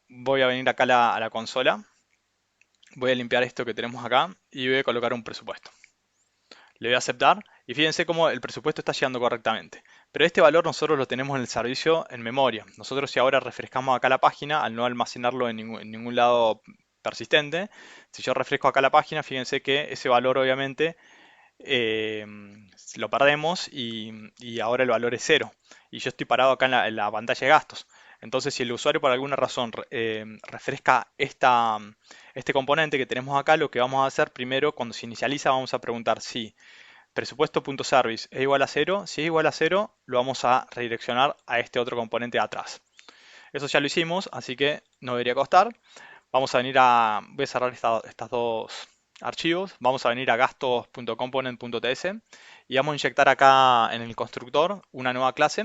voy a venir acá a la consola, voy a limpiar esto que tenemos acá y voy a colocar un presupuesto. Le voy a aceptar y fíjense cómo el presupuesto está llegando correctamente. Pero este valor nosotros lo tenemos en el servicio en memoria. Nosotros si ahora refrescamos acá la página, al no almacenarlo en ningún lado persistente, si yo refresco acá la página, fíjense que ese valor obviamente eh, lo perdemos y ahora el valor es 0. Y yo estoy parado acá en la pantalla de gastos. Entonces, si el usuario por alguna razón refresca este componente que tenemos acá, lo que vamos a hacer primero, cuando se inicializa, vamos a preguntar si presupuesto.service es igual a 0. Si es igual a 0, lo vamos a redireccionar a este otro componente de atrás. Eso ya lo hicimos, así que no debería costar. Vamos a venir voy a cerrar estas dos archivos. Vamos a venir a gastos.component.ts y vamos a inyectar acá en el constructor una nueva clase,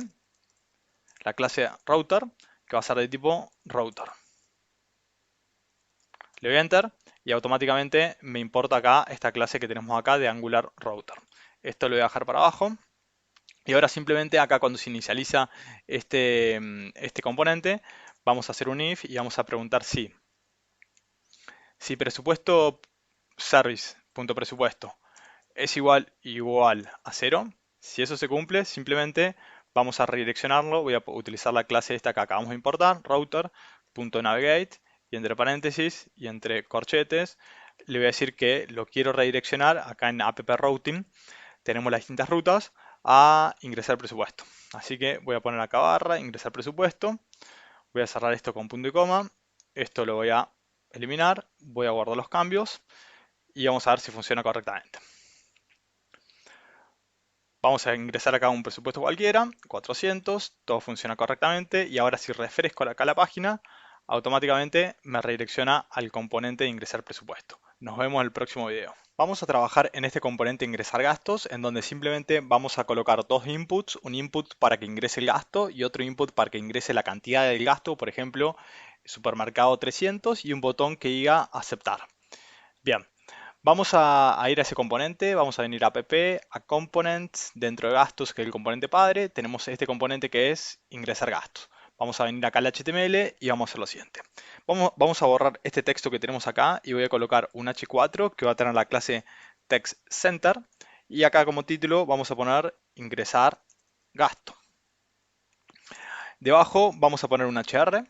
la clase router, que va a ser de tipo router. Le doy a enter y automáticamente me importa acá esta clase que tenemos acá de Angular Router. Esto lo voy a dejar para abajo. Y ahora simplemente acá cuando se inicializa este componente, vamos a hacer un if y vamos a preguntar si presupuesto service.presupuesto es igual a 0. Si eso se cumple, simplemente vamos a redireccionarlo. Voy a utilizar la clase esta que acabamos de importar, router.navigate, y entre paréntesis y entre corchetes le voy a decir que lo quiero redireccionar acá en app routing. Tenemos las distintas rutas a ingresar presupuesto. Así que voy a poner acá barra, ingresar presupuesto. Voy a cerrar esto con punto y coma. Esto lo voy a eliminar. Voy a guardar los cambios y vamos a ver si funciona correctamente. Vamos a ingresar acá un presupuesto cualquiera, 400, todo funciona correctamente y ahora si refresco acá la página, automáticamente me redirecciona al componente de ingresar presupuesto. Nos vemos en el próximo video. Vamos a trabajar en este componente ingresar gastos, en donde simplemente vamos a colocar dos inputs, un input para que ingrese el gasto y otro input para que ingrese la cantidad del gasto, por ejemplo, supermercado 300 y un botón que diga aceptar. Bien, vamos a ir a ese componente, vamos a venir a app, a components, dentro de gastos, que es el componente padre, tenemos este componente que es ingresar gastos. Vamos a venir acá al HTML y vamos a hacer lo siguiente. Vamos a borrar este texto que tenemos acá y voy a colocar un H4 que va a tener la clase TextCenter y acá como título vamos a poner ingresar gasto. Debajo vamos a poner un HR,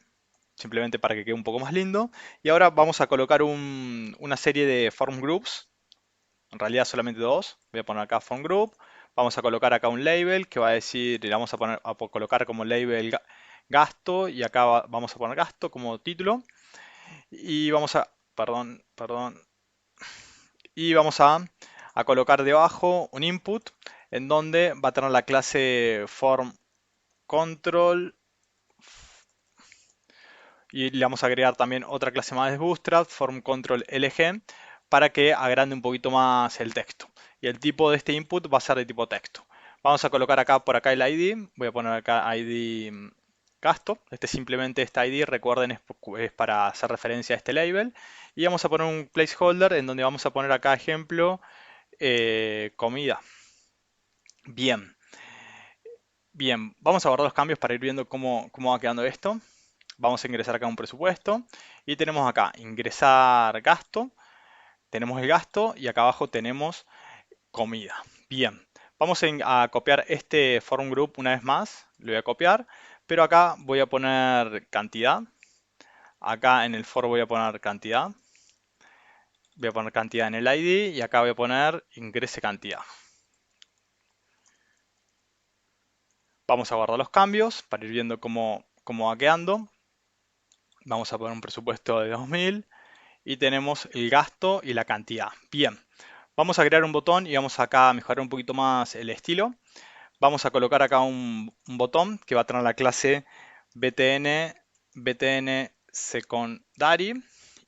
simplemente para que quede un poco más lindo. Y ahora vamos a colocar una serie de form groups, en realidad solamente dos. Voy a poner acá form group, vamos a colocar acá un label que va a decir, le vamos a colocar como label gasto y acá vamos a poner gasto como título. Y vamos a, perdón, y vamos a colocar debajo un input en donde va a tener la clase form control y le vamos a agregar también otra clase más de Bootstrap, form control LG, para que agrande un poquito más el texto. Y el tipo de este input va a ser de tipo texto. Vamos a colocar acá por acá el ID, voy a poner acá ID gasto, simplemente este ID, recuerden, es para hacer referencia a este label. Y vamos a poner un placeholder en donde vamos a poner acá ejemplo comida. Bien, bien, vamos a guardar los cambios para ir viendo cómo va quedando esto. Vamos a ingresar acá un presupuesto y tenemos acá ingresar gasto, tenemos el gasto y acá abajo tenemos comida. Bien, vamos a copiar este form group una vez más, lo voy a copiar, pero acá voy a poner cantidad, acá en el for voy a poner cantidad, voy a poner cantidad en el ID y acá voy a poner ingrese cantidad. Vamos a guardar los cambios para ir viendo cómo va quedando. Vamos a poner un presupuesto de 2000 y tenemos el gasto y la cantidad. Bien, vamos a crear un botón y vamos acá a mejorar un poquito más el estilo. Vamos a colocar acá un botón que va a tener la clase btn secondary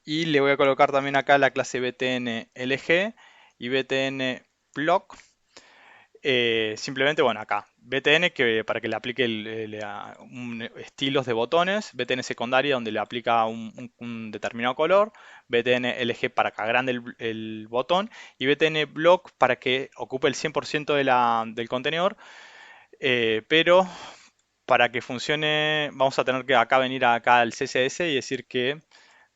y le voy a colocar también acá la clase btn lg y btn block. Simplemente, bueno, acá, BTN que para que le aplique estilos de botones, BTN secundaria donde le aplica un determinado color, BTN LG para que agrande el botón y BTN block para que ocupe el 100% del contenedor, pero para que funcione vamos a tener que acá venir acá al CSS y decir que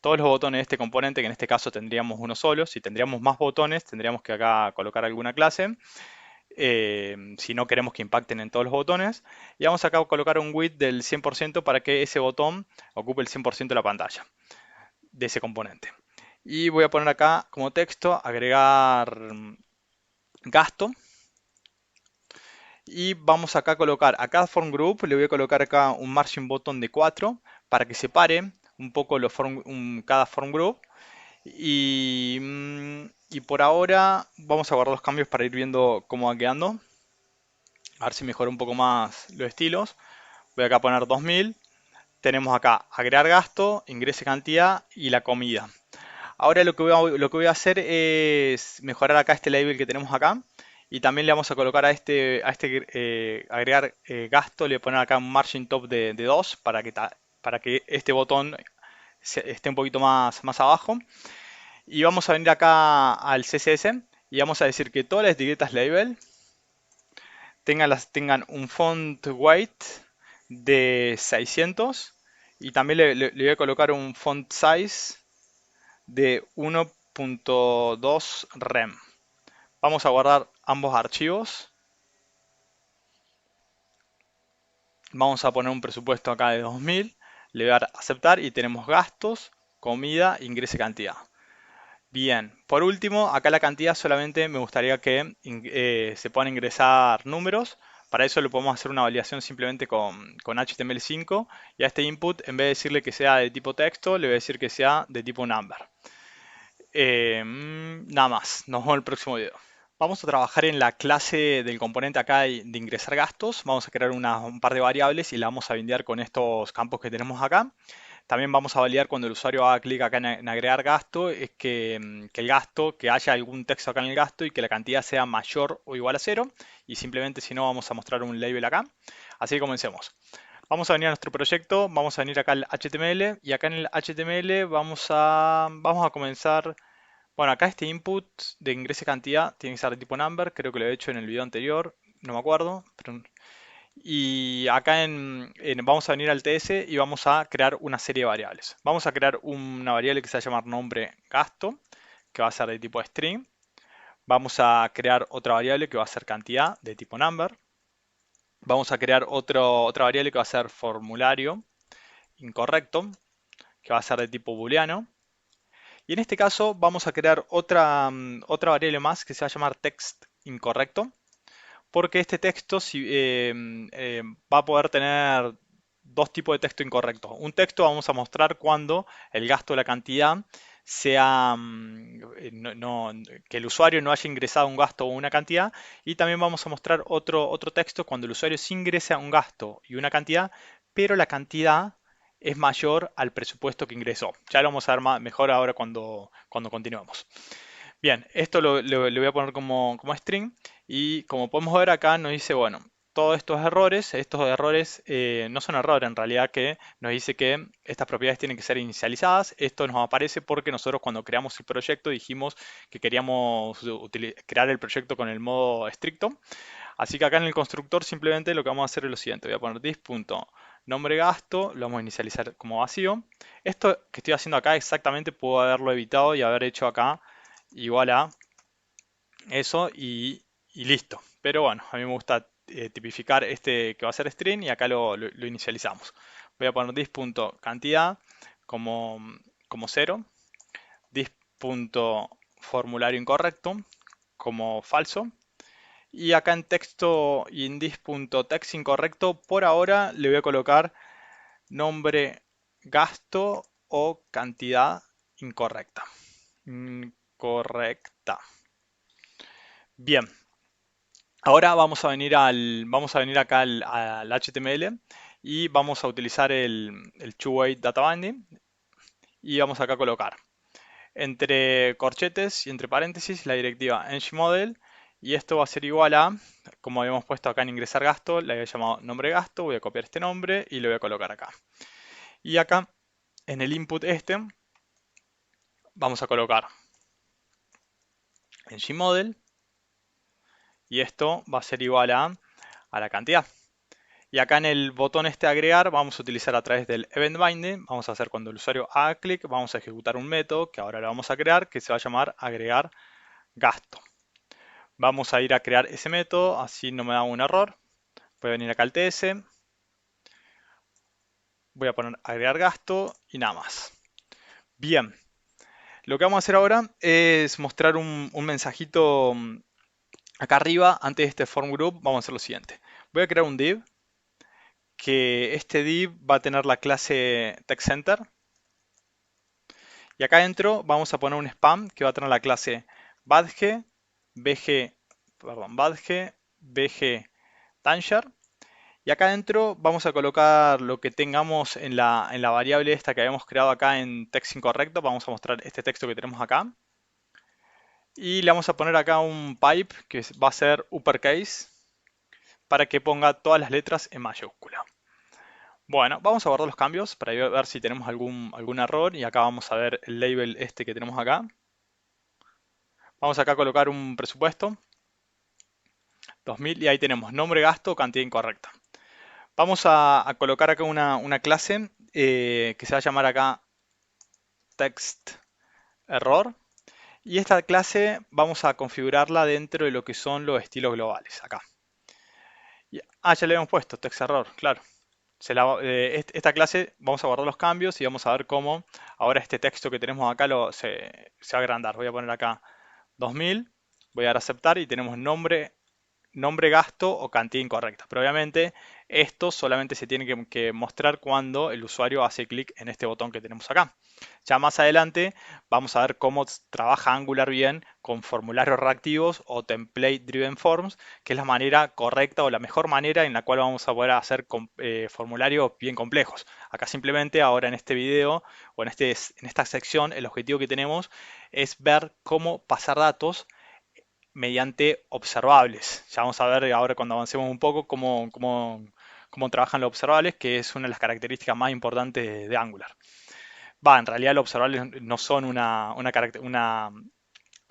todos los botones de este componente, que en este caso tendríamos uno solo, si tendríamos más botones tendríamos que acá colocar alguna clase. Si no queremos que impacten en todos los botones. Y vamos acá a colocar un width del 100% para que ese botón ocupe el 100% de la pantalla de ese componente. Y voy a poner acá como texto, agregar gasto. Y vamos acá a colocar a cada form group, le voy a colocar acá un margin button de 4 para que separe un poco cada form group. Y por ahora vamos a guardar los cambios para ir viendo cómo va quedando. A ver si mejora un poco más los estilos. Voy acá a poner 2000. Tenemos acá agregar gasto, ingrese cantidad y la comida. Ahora lo que voy a hacer es mejorar acá este label que tenemos acá. Y también le vamos a colocar a este agregar gasto, le voy a poner acá un margin top de 2 para que este botón esté un poquito más abajo. Y vamos a venir acá al CSS y vamos a decir que todas las etiquetas label tengan un font weight de 600 y también le voy a colocar un font size de 1.2 rem. Vamos a guardar ambos archivos. Vamos a poner un presupuesto acá de 2000. Le voy a dar a aceptar y tenemos gastos, comida, ingrese cantidad. Bien, por último, acá la cantidad solamente me gustaría que se puedan ingresar números. Para eso lo podemos hacer una validación simplemente con HTML5 y a este input, en vez de decirle que sea de tipo texto, le voy a decir que sea de tipo number. Nada más, nos vemos en el próximo video. Vamos a trabajar en la clase del componente acá de ingresar gastos. Vamos a crear un par de variables y la vamos a bindear con estos campos que tenemos acá. También vamos a validar cuando el usuario haga clic acá en agregar gasto, es que el gasto, que haya algún texto acá en el gasto y que la cantidad sea mayor o igual a 0. Y simplemente si no vamos a mostrar un label acá. Así que comencemos. Vamos a venir a nuestro proyecto, vamos a venir acá al HTML y acá en el HTML vamos a comenzar. Bueno, acá este input de ingrese cantidad tiene que ser de tipo number, creo que lo he hecho en el video anterior, no me acuerdo. Y acá vamos a venir al TS y vamos a crear una serie de variables. Vamos a crear una variable que se va a llamar nombre gasto, que va a ser de tipo string. Vamos a crear otra variable que va a ser cantidad de tipo number. Vamos a crear otra variable que va a ser formulario incorrecto, que va a ser de tipo booleano. Y en este caso vamos a crear otra variable más que se va a llamar text incorrecto, porque este texto va a poder tener dos tipos de texto incorrectos. Un texto vamos a mostrar cuando el gasto de la cantidad sea que el usuario no haya ingresado un gasto o una cantidad, y también vamos a mostrar otro texto cuando el usuario sí ingresa un gasto y una cantidad, pero la cantidad es mayor al presupuesto que ingresó. Ya lo vamos a ver mejor ahora cuando continuemos. Bien, esto lo voy a poner como string y como podemos ver acá nos dice, bueno, todos estos errores no son errores en realidad, que nos dice que estas propiedades tienen que ser inicializadas. Esto nos aparece porque nosotros cuando creamos el proyecto dijimos que queríamos crear el proyecto con el modo estricto. Así que acá en el constructor simplemente lo que vamos a hacer es lo siguiente. Voy a poner this.nombre gasto, lo vamos a inicializar como vacío. Esto que estoy haciendo acá exactamente puedo haberlo evitado y haber hecho acá igual a eso y listo. Pero bueno, a mí me gusta tipificar este que va a ser string y acá lo inicializamos. Voy a poner this.cantidad como 0, this.formulario incorrecto como falso. Y acá en texto y en this.text incorrecto, por ahora le voy a colocar nombre gasto o cantidad incorrecta. Incorrecta. Bien, ahora vamos a venir acá al HTML y vamos a utilizar el two-way data binding y vamos acá a colocar entre corchetes y entre paréntesis la directiva ngModel y esto va a ser igual a, como habíamos puesto acá en ingresar gasto, le había llamado nombre gasto, voy a copiar este nombre y lo voy a colocar acá. Y acá en el input vamos a colocar ngModel y esto va a ser igual a la cantidad. Y acá en el botón agregar vamos a utilizar a través del event binding, vamos a hacer cuando el usuario haga clic, vamos a ejecutar un método que ahora lo vamos a crear, que se va a llamar agregar gasto. Vamos a ir a crear ese método, así no me da un error. Voy a venir acá al TS, voy a poner agregar gasto y nada más. Bien, lo que vamos a hacer ahora es mostrar un mensajito Acá arriba, antes de este form group, vamos a hacer lo siguiente. Voy a crear un div, que este div va a tener la clase TextCenter. Y acá adentro vamos a poner un spam que va a tener la clase badge, badge, bg, tanger. Y acá adentro vamos a colocar lo que tengamos en la variable esta que habíamos creado acá en text incorrecto. Vamos a mostrar este texto que tenemos acá. Y le vamos a poner acá un pipe que va a ser uppercase para que ponga todas las letras en mayúscula. Bueno, vamos a guardar los cambios para ver si tenemos algún error. Y acá vamos a ver el label este que tenemos acá. Vamos acá a colocar un presupuesto, 2000, y ahí tenemos nombre, gasto, cantidad incorrecta. Vamos a colocar acá una clase que se va a llamar acá text error. Y esta clase vamos a configurarla dentro de lo que son los estilos globales, acá. Ya le habíamos puesto text error, claro. Esta clase vamos a guardar los cambios y vamos a ver cómo ahora este texto que tenemos acá se va a agrandar. Voy a poner acá 2000, voy a dar a aceptar y tenemos nombre, gasto o cantidad incorrecta. Pero obviamente esto solamente se tiene que mostrar cuando el usuario hace clic en este botón que tenemos acá. Ya más adelante vamos a ver cómo trabaja Angular bien con formularios reactivos o template driven forms, que es la manera correcta o la mejor manera en la cual vamos a poder hacer formularios bien complejos. Acá simplemente ahora en este video o en esta sección el objetivo que tenemos es ver cómo pasar datos mediante observables. Ya vamos a ver ahora cuando avancemos un poco cómo trabajan los observables, que es una de las características más importantes de Angular. En realidad los observables no son no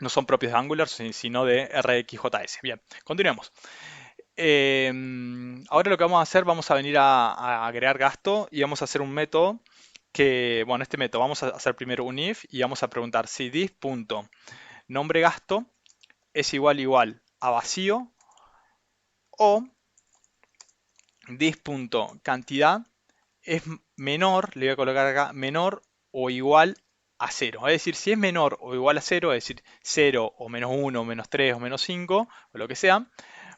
son propios de Angular, sino de RxJS. Bien, continuemos. Ahora lo que vamos a hacer, vamos a venir a agregar gasto y vamos a hacer un método que, bueno, este método vamos a hacer primero un if y vamos a preguntar si this.nombre gasto es igual a vacío o this.cantidad es menor, le voy a colocar acá, menor o igual a 0. Es decir, si es menor o igual a 0, es decir, 0 o menos 1, o menos 3 o menos 5, o lo que sea,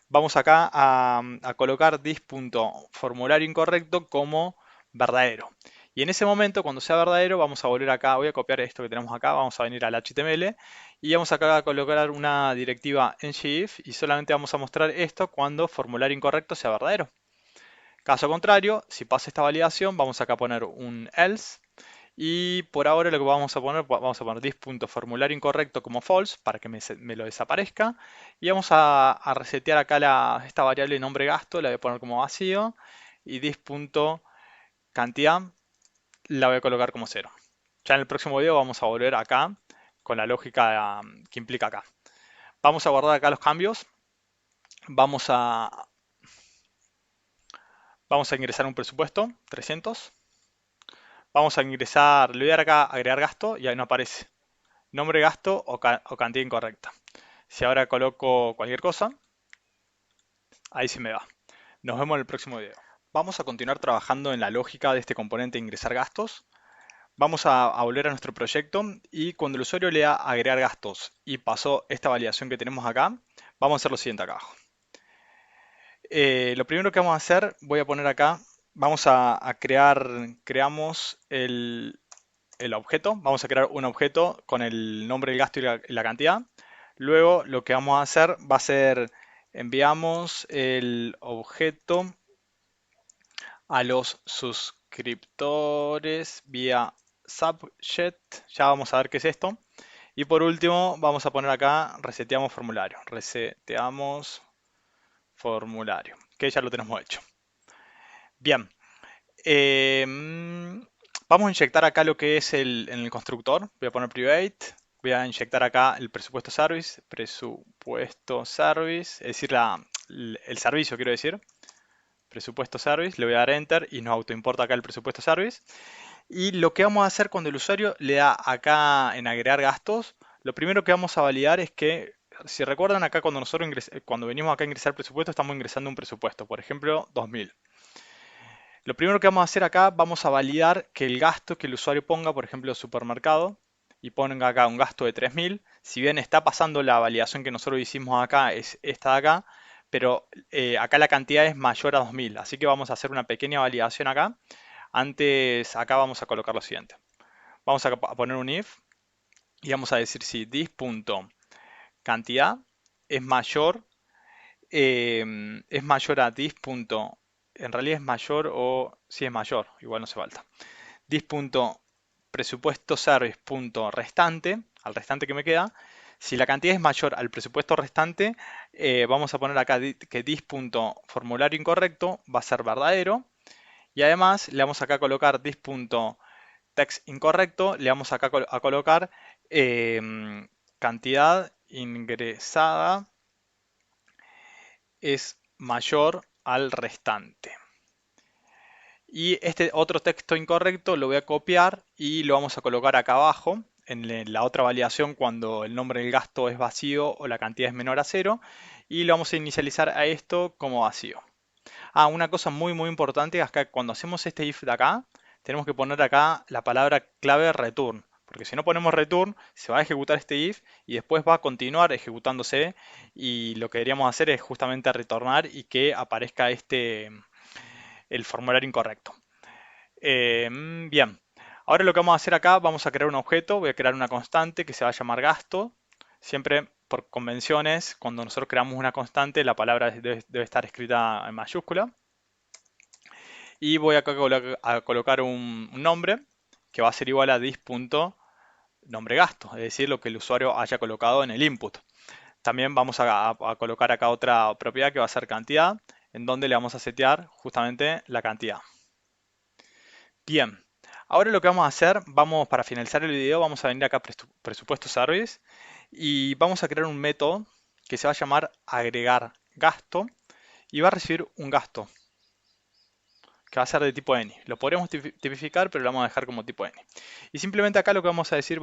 vamos acá a colocar this.formulario incorrecto como verdadero. Y en ese momento, cuando sea verdadero, vamos a volver acá, voy a copiar esto que tenemos acá, vamos a venir al HTML y vamos acá a colocar una directiva ngIf y solamente vamos a mostrar esto cuando formulario incorrecto sea verdadero. Caso contrario, si pasa esta validación, vamos acá a poner un else y por ahora lo que vamos a poner this.formulario incorrecto como false para que me lo desaparezca. Y vamos a resetear acá esta variable nombre gasto, la voy a poner como vacío. Y this.cantidad la voy a colocar como 0. Ya en el próximo video vamos a volver acá con la lógica que implica acá. Vamos a guardar acá los cambios. Vamos a ingresar un presupuesto, 300. Vamos a ingresar, le voy a dar acá agregar gasto y ahí no aparece. Nombre, gasto o cantidad incorrecta. Si ahora coloco cualquier cosa, ahí se me va. Nos vemos en el próximo video. Vamos a continuar trabajando en la lógica de este componente de ingresar gastos. Vamos a volver a nuestro proyecto y cuando el usuario le da agregar gastos y pasó esta validación que tenemos acá, vamos a hacer lo siguiente acá abajo. Lo primero que vamos a hacer, voy a poner acá, creamos el objeto, vamos a crear un objeto con el nombre del gasto y la cantidad. Luego lo que vamos a hacer va a ser enviamos el objeto a los suscriptores vía subject. Ya vamos a ver qué es esto. Y por último vamos a poner acá reseteamos formulario. Reseteamos formulario, que ya lo tenemos hecho. Bien. Vamos a inyectar acá lo que es en el constructor. Voy a poner private. Voy a inyectar acá el presupuesto service. Es decir, el servicio, quiero decir. Presupuesto service. Le voy a dar enter y nos autoimporta acá el presupuesto service. Y lo que vamos a hacer cuando el usuario le da acá en agregar gastos, lo primero que vamos a validar es que, si recuerdan acá cuando venimos acá a ingresar presupuesto, estamos ingresando un presupuesto, por ejemplo, 2000. Lo primero que vamos a hacer acá, vamos a validar que el gasto que el usuario ponga, por ejemplo, supermercado, y ponga acá un gasto de 3.000, si bien está pasando la validación que nosotros hicimos acá, es esta de acá, pero acá la cantidad es mayor a 2.000, así que vamos a hacer una pequeña validación acá. Antes, acá vamos a colocar lo siguiente. Vamos a poner un if y vamos a decir si dis.cantidad es mayor, a dis. En realidad es mayor o si es mayor, igual no hace falta. Dis.presupuestoservice.restante, al restante que me queda. Si la cantidad es mayor al presupuesto restante, vamos a poner acá que dis.formulario incorrecto va a ser verdadero. Y además le vamos acá a colocar dis.text incorrecto, le vamos acá a colocar cantidad ingresada es mayor al restante. Y este otro texto incorrecto lo voy a copiar y lo vamos a colocar acá abajo en la otra validación cuando el nombre del gasto es vacío o la cantidad es menor a 0. Y lo vamos a inicializar a esto como vacío. Ah, una cosa muy importante, acá cuando hacemos este if de acá, tenemos que poner acá la palabra clave return. Porque si no ponemos return, se va a ejecutar este if y después va a continuar ejecutándose. Y lo que deberíamos hacer es justamente retornar y que aparezca el formulario incorrecto. Bien, ahora lo que vamos a hacer acá, vamos a crear un objeto, voy a crear una constante que se va a llamar gasto. Siempre por convenciones, cuando nosotros creamos una constante, la palabra debe estar escrita en mayúscula. Y voy acá a colocar un nombre que va a ser igual a dis.nombregasto, es decir, lo que el usuario haya colocado en el input. También vamos a colocar acá otra propiedad que va a ser cantidad, en donde le vamos a setear justamente la cantidad. Bien, ahora lo que vamos a hacer, para finalizar el video, vamos a venir acá a presupuesto service y vamos a crear un método que se va a llamar agregar gasto y va a recibir un gasto que va a ser de tipo Any. Lo podríamos tipificar, pero lo vamos a dejar como tipo Any. Y simplemente acá lo que vamos a decir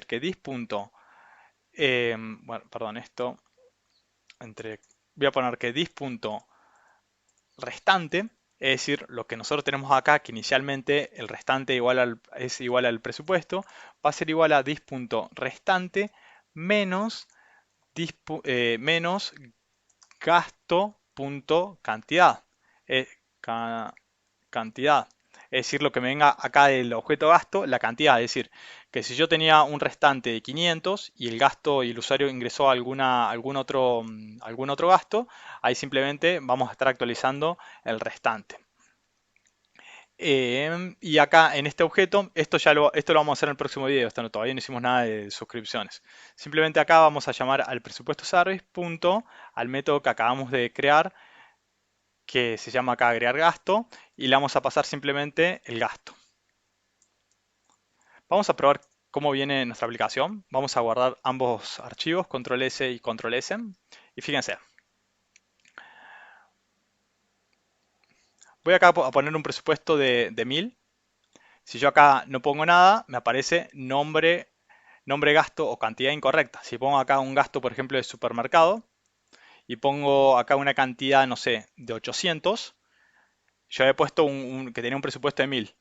que dis. Bueno, perdón, esto voy a poner que dis.restante, es decir, lo que nosotros tenemos acá, que inicialmente el restante es igual al presupuesto, va a ser igual a dis.restante menos, menos gasto.cantidad. Cantidad. Es decir, lo que me venga acá del objeto gasto, la cantidad. Es decir, que si yo tenía un restante de 500 y el gasto y el usuario ingresó algún otro gasto, ahí simplemente vamos a estar actualizando el restante. Y acá en este objeto, esto lo vamos a hacer en el próximo video, todavía no hicimos nada de suscripciones. Simplemente acá vamos a llamar al presupuesto service al método que acabamos de crear, que se llama acá agregar gasto, y le vamos a pasar simplemente el gasto. Vamos a probar cómo viene nuestra aplicación. Vamos a guardar ambos archivos, control S y control S. Y fíjense. Voy acá a poner un presupuesto de 1000. Si yo acá no pongo nada, me aparece nombre, gasto o cantidad incorrecta. Si pongo acá un gasto, por ejemplo, de supermercado, y pongo acá una cantidad, no sé, de 800, yo he puesto que tenía un presupuesto de 1000.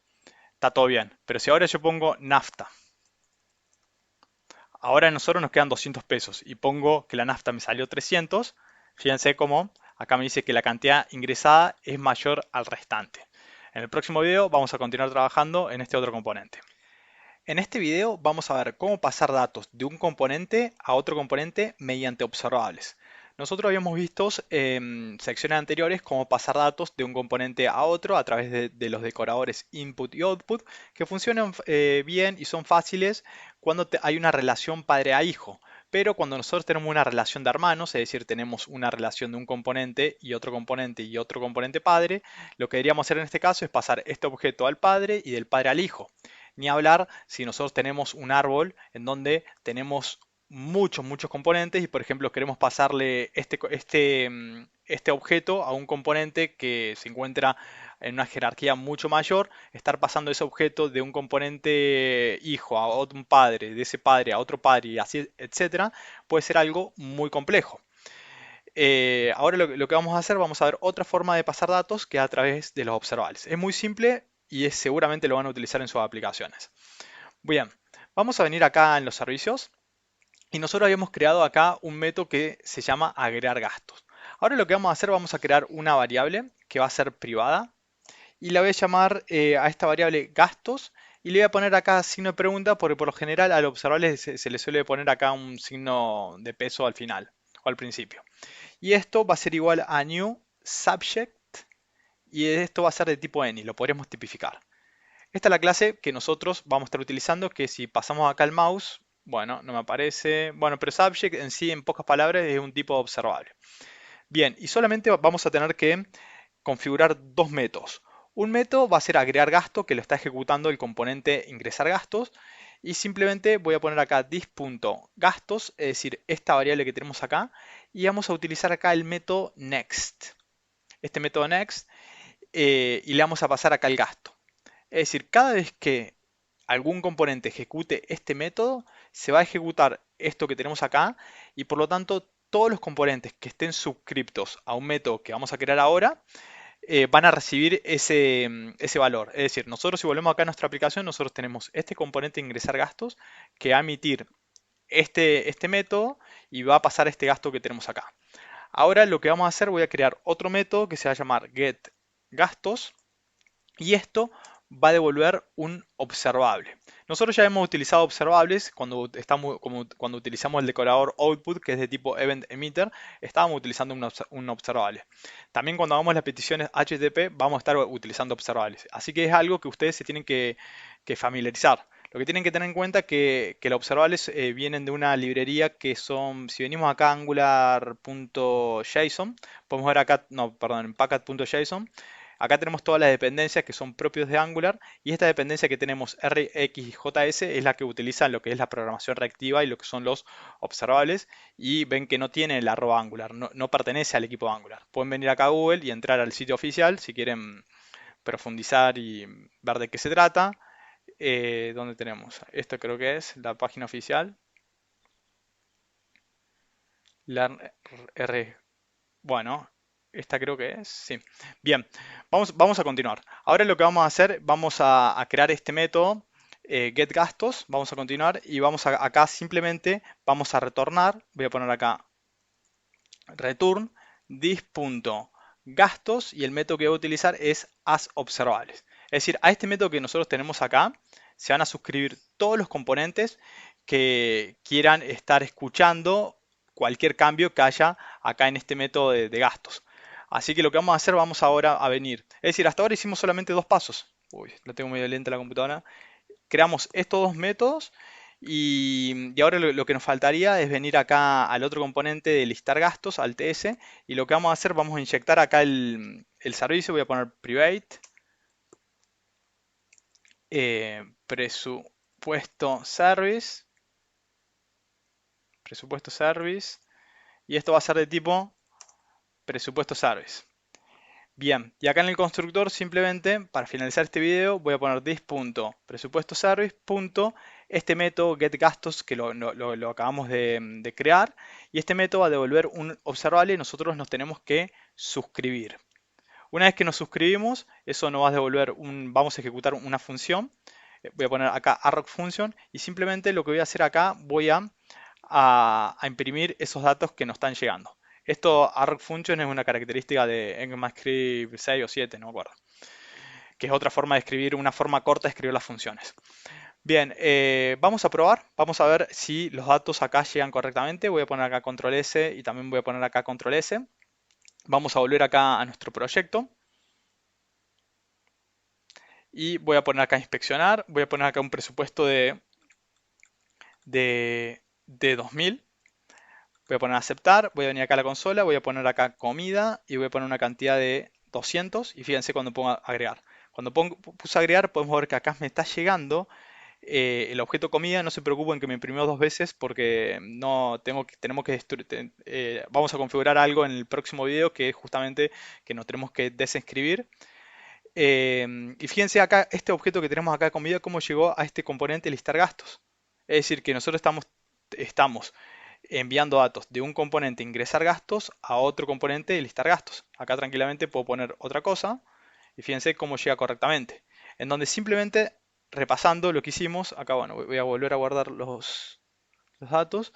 Está todo bien. Pero si ahora yo pongo nafta, ahora a nosotros nos quedan 200 pesos y pongo que la nafta me salió 300, fíjense cómo acá me dice que la cantidad ingresada es mayor al restante. En el próximo video vamos a continuar trabajando en este otro componente. En este video vamos a ver cómo pasar datos de un componente a otro componente mediante observables. Nosotros habíamos visto en secciones anteriores cómo pasar datos de un componente a otro a través de los decoradores input y output, que funcionan bien y son fáciles cuando hay una relación padre a hijo. Pero cuando nosotros tenemos una relación de hermanos, es decir, tenemos una relación de un componente y otro componente padre, lo que deberíamos hacer en este caso es pasar este objeto al padre y del padre al hijo. Ni hablar si nosotros tenemos un árbol en donde tenemos muchos componentes y por ejemplo queremos pasarle este objeto a un componente que se encuentra en una jerarquía mucho mayor, estar pasando ese objeto de un componente hijo a un padre, de ese padre a otro padre y así, etcétera, puede ser algo muy complejo. Ahora lo que vamos a hacer, vamos a ver otra forma de pasar datos que es a través de los observables. Es muy simple y seguramente lo van a utilizar en sus aplicaciones. Bien, Vamos a venir acá en los servicios y nosotros habíamos creado acá un método que se llama agregar gastos. Ahora lo que vamos a hacer, vamos a crear una variable que va a ser privada y la voy a llamar a esta variable gastos y le voy a poner acá signo de pregunta porque por lo general al observable se le suele poner acá un signo de peso al final o al principio. Y esto va a ser igual a new subject y esto va a ser de tipo any, lo podremos tipificar. Esta es la clase que nosotros vamos a estar utilizando, que si pasamos acá el mouse, bueno, no me aparece, bueno, pero subject en sí, en pocas palabras, es un tipo observable. Bien, y solamente vamos a tener que configurar dos métodos. Un método va a ser agregar gasto, que lo está ejecutando el componente ingresar gastos, y simplemente voy a poner acá this.gastos, es decir, esta variable que tenemos acá, y vamos a utilizar acá el método next. Este método next, y le vamos a pasar acá el gasto. Es decir, cada vez que algún componente ejecute este método, se va a ejecutar esto que tenemos acá y por lo tanto todos los componentes que estén suscriptos a un método que vamos a crear ahora van a recibir ese valor. Es decir, nosotros si volvemos acá a nuestra aplicación, nosotros tenemos este componente ingresar gastos que va a emitir este método y va a pasar este gasto que tenemos acá. Ahora lo que vamos a hacer, voy a crear otro método que se va a llamar getGastos y esto va a devolver un observable. Nosotros ya hemos utilizado observables cuando utilizamos el decorador output, que es de tipo event emitter, estábamos utilizando un observable. También cuando hagamos las peticiones HTTP vamos a estar utilizando observables. Así que es algo que ustedes se tienen que familiarizar. Lo que tienen que tener en cuenta es que los observables vienen de una librería que son, si venimos acá a angular.json, podemos ver acá, no, perdón, en packet.json. Acá tenemos todas las dependencias que son propios de Angular y esta dependencia que tenemos RxJS es la que utiliza lo que es la programación reactiva y lo que son los observables y ven que no tiene el arroba Angular, no pertenece al equipo de Angular. Pueden venir acá a Google y entrar al sitio oficial si quieren profundizar y ver de qué se trata. ¿Dónde tenemos? Esto creo que es la página oficial. Bueno, esta creo que es, sí. Bien, vamos a continuar. Ahora lo que vamos a hacer, vamos a crear este método getGastos, vamos a continuar y acá simplemente vamos a retornar, voy a poner acá return this.gastos y el método que voy a utilizar es asObservables. Es decir, a este método que nosotros tenemos acá se van a suscribir todos los componentes que quieran estar escuchando cualquier cambio que haya acá en este método de gastos. Así que lo que vamos a hacer, vamos ahora a venir. Es decir, hasta ahora hicimos solamente dos pasos. Uy, la tengo medio lenta la computadora. Creamos estos dos métodos y ahora lo que nos faltaría es venir acá al otro componente de listar gastos, al TS, y lo que vamos a hacer, vamos a inyectar acá el servicio, voy a poner private, presupuesto service, y esto va a ser de tipo presupuesto service. Bien, y acá en el constructor simplemente para finalizar este video voy a poner this.presupuestoservice. Este método getGastos que lo acabamos de crear y este método va a devolver un observable y nosotros nos tenemos que suscribir. Una vez que nos suscribimos, eso nos va a devolver vamos a ejecutar una función. Voy a poner acá arrow function y simplemente lo que voy a hacer acá voy a imprimir esos datos que nos están llegando. Esto, arrow function es una característica de ECMAScript 6 o 7, no me acuerdo. Que es otra forma de escribir, una forma corta de escribir las funciones. Bien, vamos a probar, vamos a ver si los datos acá llegan correctamente. Voy a poner acá control S y también voy a poner acá control S. Vamos a volver acá a nuestro proyecto. Y voy a poner acá inspeccionar. Voy a poner acá un presupuesto de 2000. Voy a poner aceptar, voy a venir acá a la consola, voy a poner acá comida y voy a poner una cantidad de 200 y fíjense cuando pongo agregar. Cuando puse agregar podemos ver que acá me está llegando el objeto comida. No se preocupen que me imprimió dos veces porque no tenemos que vamos a configurar algo en el próximo video que es justamente que nos tenemos que desinscribir. Y fíjense acá este objeto que tenemos acá comida cómo llegó a este componente listar gastos. Es decir que nosotros estamos enviando datos de un componente ingresar gastos a otro componente listar gastos. Acá tranquilamente puedo poner otra cosa y fíjense cómo llega correctamente. En donde simplemente repasando lo que hicimos, acá bueno, voy a volver a guardar los datos,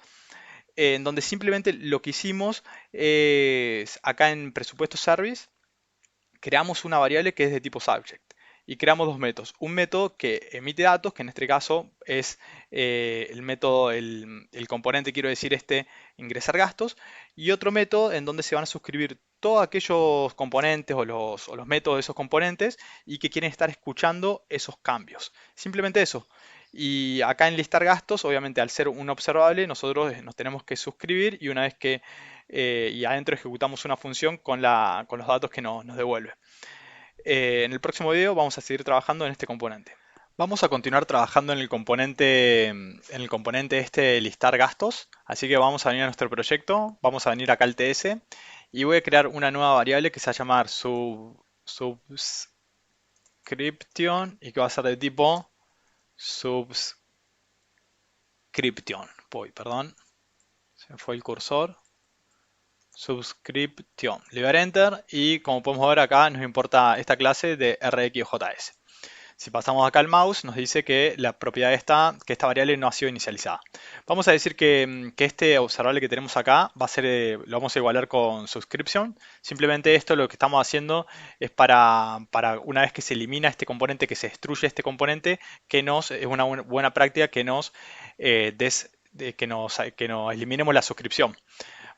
en donde simplemente lo que hicimos es, acá en presupuesto service, creamos una variable que es de tipo subject y creamos dos métodos. Un método que emite datos, que en este caso es el método, el componente, quiero decir, ingresar gastos, y otro método en donde se van a suscribir todos aquellos componentes o los métodos de esos componentes y que quieren estar escuchando esos cambios. Simplemente eso. Y acá en listar gastos, obviamente al ser un observable, nosotros nos tenemos que suscribir y una vez que y adentro ejecutamos una función con los datos que nos devuelve. En el próximo video vamos a seguir trabajando en este componente. Vamos a continuar trabajando en el componente listar gastos. Así que vamos a venir a nuestro proyecto, vamos a venir acá al TS y voy a crear una nueva variable que se va a llamar subscription y que va a ser de tipo subscription. Perdón, se me fue el cursor. Subscription. Le voy a dar Enter y como podemos ver acá nos importa esta clase de RxJS. Si pasamos acá al mouse nos dice que la propiedad que esta variable no ha sido inicializada. Vamos a decir que este observable que tenemos acá va a ser, lo vamos a igualar con subscription. Simplemente esto lo que estamos haciendo es para una vez que se elimina este componente, que se destruye este componente, es una buena práctica que nos eliminemos la suscripción.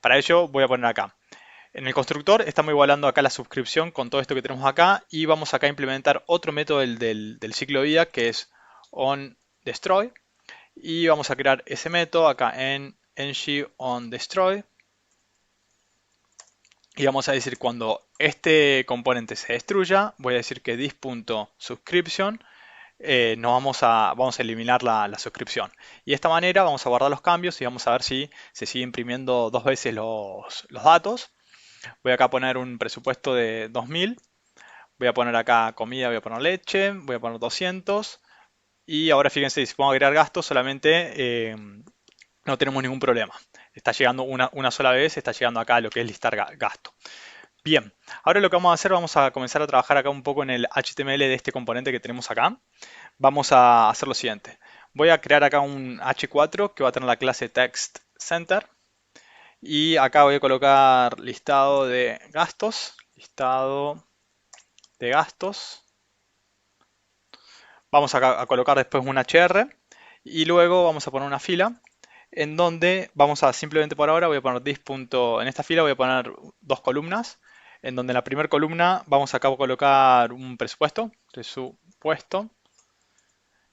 Para ello voy a poner acá. En el constructor estamos igualando acá la suscripción con todo esto que tenemos acá y vamos acá a implementar otro método del ciclo de vida que es onDestroy y vamos a crear ese método acá en ng-onDestroy y vamos a decir cuando este componente se destruya, voy a decir que this.subscription vamos a eliminar la suscripción. Y de esta manera vamos a guardar los cambios y vamos a ver si se sigue imprimiendo dos veces los datos. Voy acá a poner un presupuesto de 2000. Voy a poner acá comida, voy a poner leche, voy a poner 200. Y ahora fíjense, si pongo agregar gastos, solamente no tenemos ningún problema. Está llegando una sola vez, está llegando acá lo que es listar gasto. Bien, ahora lo que vamos a hacer, vamos a comenzar a trabajar acá un poco en el HTML de este componente que tenemos acá. Vamos a hacer lo siguiente. Voy a crear acá un H4 que va a tener la clase TextCenter. Y acá voy a colocar listado de gastos. Listado de gastos. Vamos a colocar después un HR. Y luego vamos a poner una fila en donde vamos a simplemente por ahora voy a poner this. En esta fila voy a poner dos columnas. En donde en la primera columna vamos acá a colocar un presupuesto.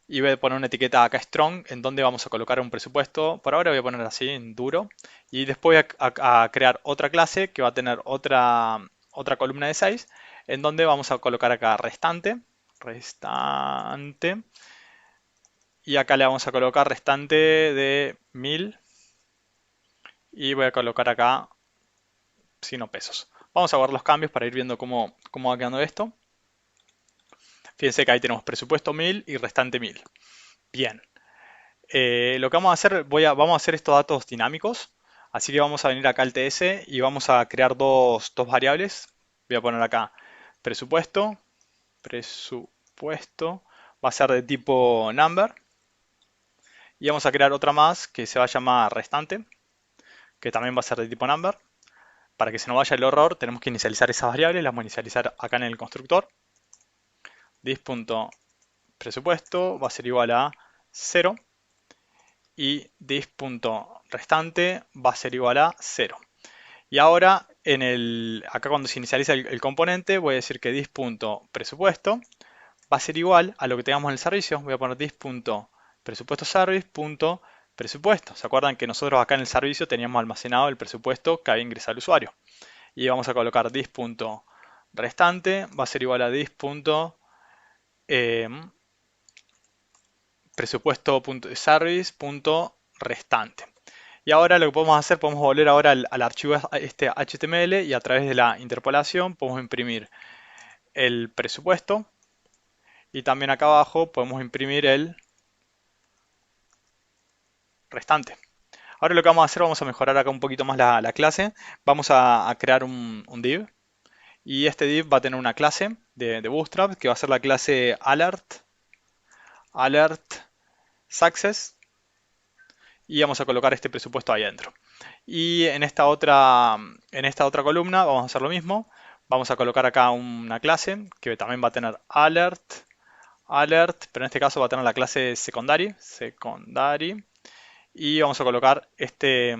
Y voy a poner una etiqueta acá strong en donde vamos a colocar un presupuesto. Por ahora voy a poner así en duro. Y después voy a crear otra clase que va a tener otra columna de 6 en donde vamos a colocar acá restante. Y acá le vamos a colocar restante de 1000. Y voy a colocar acá signo pesos. Vamos a guardar los cambios para ir viendo cómo va quedando esto. Fíjense que ahí tenemos presupuesto 1000 y restante 1000. Bien. Lo que vamos a hacer, vamos a hacer estos datos dinámicos. Así que vamos a venir acá al TS y vamos a crear dos variables. Voy a poner acá presupuesto. Presupuesto va a ser de tipo number. Y vamos a crear otra más que se va a llamar restante, que también va a ser de tipo number. Para que se nos vaya el error, tenemos que inicializar esas variables. Las vamos a inicializar acá en el constructor. This.presupuesto va a ser igual a 0. Y this.restante va a ser igual a 0. Y ahora, acá cuando se inicializa el componente, voy a decir que this.presupuesto va a ser igual a lo que tengamos en el servicio. Voy a poner this.presupuestoservice.presupuesto. ¿Se acuerdan que nosotros acá en el servicio teníamos almacenado el presupuesto que había ingresado el usuario? Y vamos a colocar this.restante va a ser igual a presupuesto.service.restante. Y ahora lo que podemos hacer, podemos volver ahora al archivo este HTML y a través de la interpolación podemos imprimir el presupuesto y también acá abajo podemos imprimir el restante. Ahora lo que vamos a hacer, vamos a mejorar acá un poquito más la clase. Vamos a crear un div y este div va a tener una clase de Bootstrap que va a ser la clase alert alert success y vamos a colocar este presupuesto ahí adentro. Y en esta otra columna vamos a hacer lo mismo. Vamos a colocar acá una clase que también va a tener alert, pero en este caso va a tener la clase secondary, y vamos a colocar este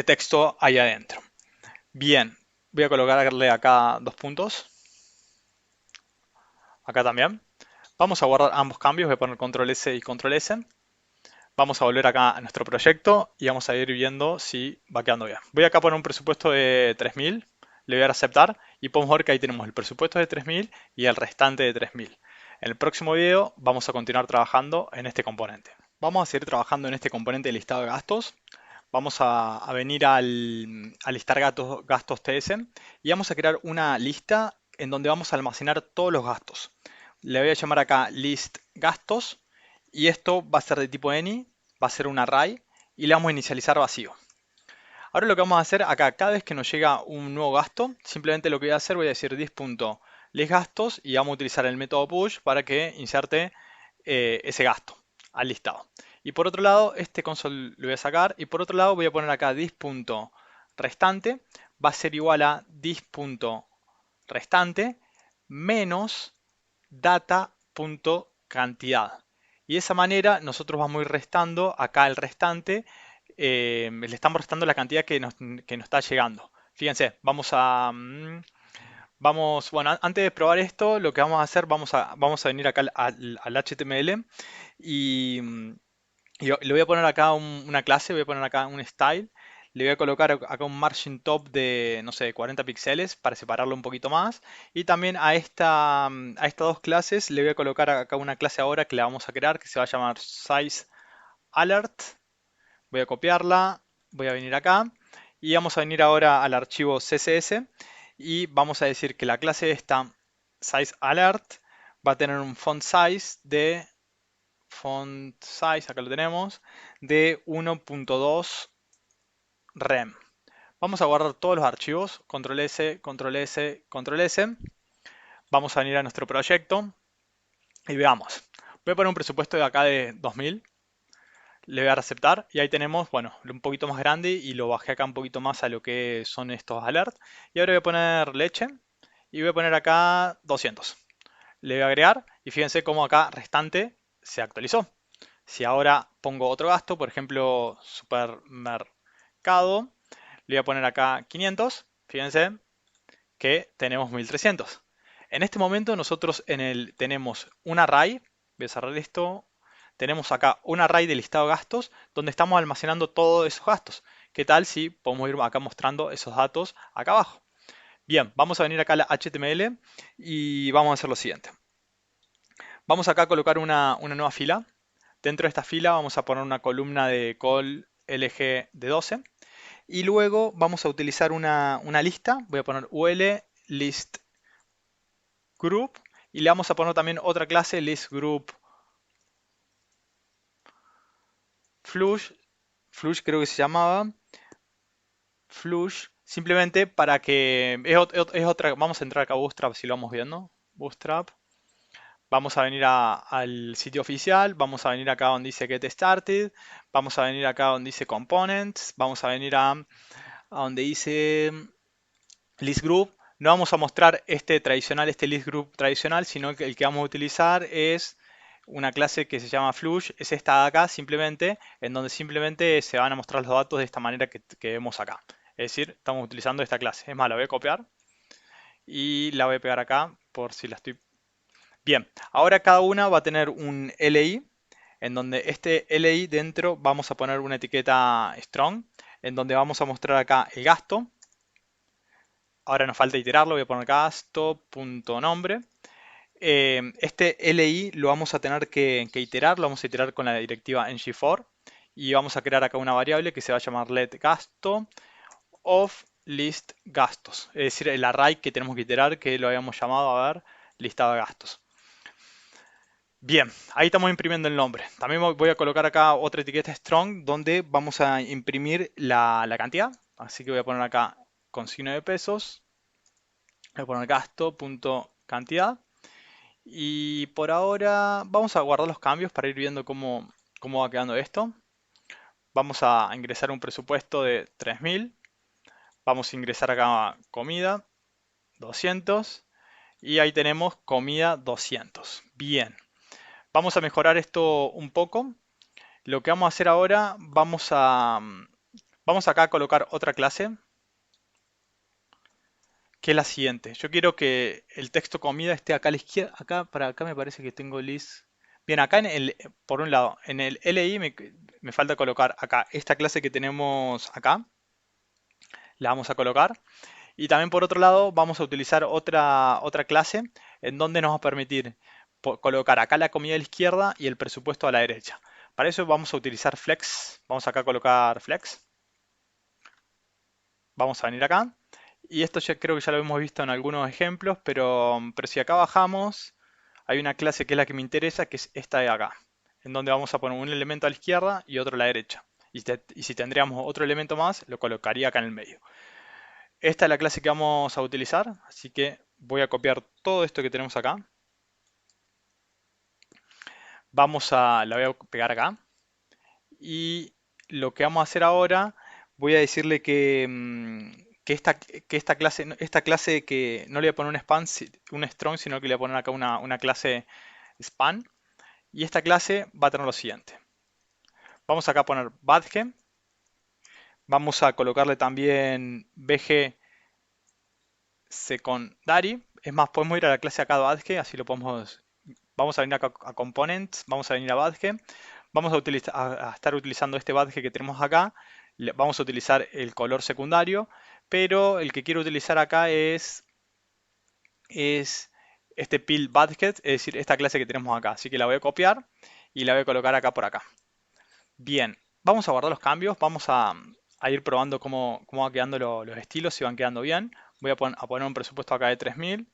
texto ahí adentro. Bien, voy a colocarle acá 2 puntos. Acá también. Vamos a guardar ambos cambios, voy a poner control S y control S. Vamos a volver acá a nuestro proyecto y vamos a ir viendo si va quedando bien. Voy acá a poner un presupuesto de 3.000, le voy a dar a aceptar y podemos ver que ahí tenemos el presupuesto de 3.000 y el restante de 3.000. En el próximo video vamos a continuar trabajando en este componente. Vamos a seguir trabajando en este componente de listado de gastos. Vamos a venir a listar gastos TS y vamos a crear una lista en donde vamos a almacenar todos los gastos. Le voy a llamar acá list gastos y esto va a ser de tipo any, va a ser un array y le vamos a inicializar vacío. Ahora lo que vamos a hacer acá, cada vez que nos llega un nuevo gasto, simplemente lo que voy a hacer, voy a decir this.listGastos y vamos a utilizar el método push para que inserte ese gasto al listado. Y por otro lado, este console lo voy a sacar y por otro lado voy a poner acá this.restante, va a ser igual a this.restante menos data.cantidad. Y de esa manera nosotros vamos a ir restando acá el restante, le estamos restando la cantidad que nos está llegando. Fíjense, bueno, antes de probar esto, lo que vamos a hacer, vamos a venir acá al HTML y, le voy a poner acá una clase, voy a poner acá un style, le voy a colocar acá un margin top de, no sé, 40 píxeles para separarlo un poquito más. Y también a estas dos clases le voy a colocar acá una clase ahora que la vamos a crear que se va a llamar size alert. Voy a copiarla, voy a venir acá y vamos a venir ahora al archivo CSS y vamos a decir que la clase esta, size alert, va a tener un font size, acá lo tenemos, de 1.2 rem. Vamos a guardar todos los archivos, control S, control S, control S. Vamos a venir a nuestro proyecto y veamos. Voy a poner un presupuesto de acá de 2.000. Le voy a dar a aceptar y ahí tenemos, bueno, un poquito más grande y lo bajé acá un poquito más a lo que son estos alerts. Y ahora voy a poner leche y voy a poner acá 200. Le voy a agregar y fíjense cómo acá restante se actualizó. Si ahora pongo otro gasto, por ejemplo, supermercado, le voy a poner acá 500, fíjense que tenemos 1300. En este momento nosotros tenemos un array, voy a cerrar esto, tenemos acá un array de listado de gastos donde estamos almacenando todos esos gastos. ¿Qué tal si podemos ir acá mostrando esos datos acá abajo? Bien, vamos a venir acá a la HTML y vamos a hacer lo siguiente. Vamos acá a colocar una nueva fila. Dentro de esta fila vamos a poner una columna de call LG de 12 y luego vamos a utilizar una lista. Voy a poner ul list group y le vamos a poner también otra clase list group flush creo que se llamaba flush, simplemente para que es otra. Vamos a entrar acá a Bootstrap si lo vamos viendo. Bootstrap. Vamos a venir al sitio oficial, vamos a venir acá donde dice Get Started, vamos a venir acá donde dice Components, vamos a venir a donde dice List Group. No vamos a mostrar este List Group tradicional, sino que el que vamos a utilizar es una clase que se llama Flush, es esta de acá simplemente, en donde simplemente se van a mostrar los datos de esta manera que vemos acá. Es decir, estamos utilizando esta clase. Es más, la voy a copiar y la voy a pegar acá por si la estoy. Bien, ahora cada una va a tener un LI, en donde este LI dentro vamos a poner una etiqueta strong, en donde vamos a mostrar acá el gasto. Ahora nos falta iterarlo, voy a poner gasto.nombre. Este LI lo vamos a tener que iterar, lo vamos a iterar con la directiva ng4 y vamos a crear acá una variable que se va a llamar letGasto of list gastos, es decir, el array que tenemos que iterar que lo habíamos llamado, a ver, listado de gastos. Bien, ahí estamos imprimiendo el nombre. También voy a colocar acá otra etiqueta strong donde vamos a imprimir la cantidad. Así que voy a poner acá con signo de pesos. Voy a poner gasto.cantidad. Y por ahora vamos a guardar los cambios para ir viendo cómo va quedando esto. Vamos a ingresar un presupuesto de 3.000. Vamos a ingresar acá comida, 200. Y ahí tenemos comida 200. Bien. Vamos a mejorar esto un poco. Lo que vamos a hacer ahora, vamos acá a colocar otra clase, que es la siguiente. Yo quiero que el texto comida esté acá a la izquierda. Acá, para acá me parece que tengo list. Bien, acá por un lado, en el LI me falta colocar acá esta clase que tenemos acá. La vamos a colocar. Y también por otro lado vamos a utilizar otra clase en donde nos va a permitir colocar acá la comida a la izquierda y el presupuesto a la derecha. Para eso vamos a utilizar flex. Vamos acá a colocar flex. Vamos a venir acá. Y esto ya creo que ya lo hemos visto en algunos ejemplos, pero si acá bajamos, hay una clase que es la que me interesa, que es esta de acá, en donde vamos a poner un elemento a la izquierda y otro a la derecha. Y si tendríamos otro elemento más, lo colocaría acá en el medio. Esta es la clase que vamos a utilizar, así que voy a copiar todo esto que tenemos acá. La voy a pegar acá. Y lo que vamos a hacer ahora, voy a decirle que esta clase que no le voy a poner un strong, sino que le voy a poner acá una clase span. Y esta clase va a tener lo siguiente. Vamos acá a poner badge. Vamos a colocarle también bg secondary. Es más, podemos ir a la clase acá de badge, así lo podemos. Vamos a venir acá a components, vamos a venir a badge. Vamos a estar utilizando este badge que tenemos acá. Vamos a utilizar el color secundario, pero el que quiero utilizar acá es este pill badge, es decir, esta clase que tenemos acá. Así que la voy a copiar y la voy a colocar acá por acá. Bien, vamos a guardar los cambios, vamos a ir probando cómo van quedando los estilos, si van quedando bien. Voy a poner un presupuesto acá de 3.000.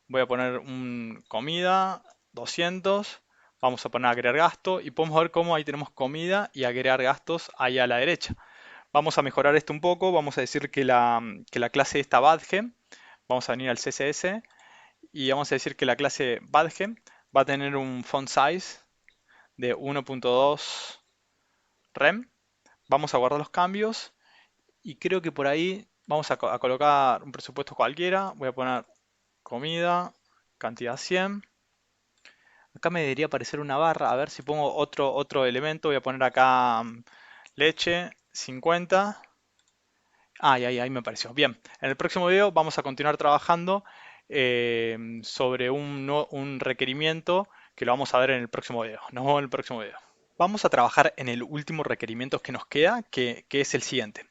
Voy a poner un comida, 200. Vamos a poner agregar gasto y podemos ver cómo ahí tenemos comida y agregar gastos ahí a la derecha. Vamos a mejorar esto un poco, vamos a decir que la clase esta badge, vamos a venir al CSS y vamos a decir que la clase badge va a tener un font size de 1.2 rem. Vamos a guardar los cambios y creo que por ahí vamos a colocar un presupuesto cualquiera. Voy a poner comida, cantidad 100. Acá me debería aparecer una barra. A ver si pongo otro elemento. Voy a poner acá leche 50. Ahí me apareció. Bien, en el próximo video vamos a continuar trabajando sobre un requerimiento que lo vamos a ver en el próximo video. Nos vemos en el próximo video. Vamos a trabajar en el último requerimiento que nos queda, que es el siguiente.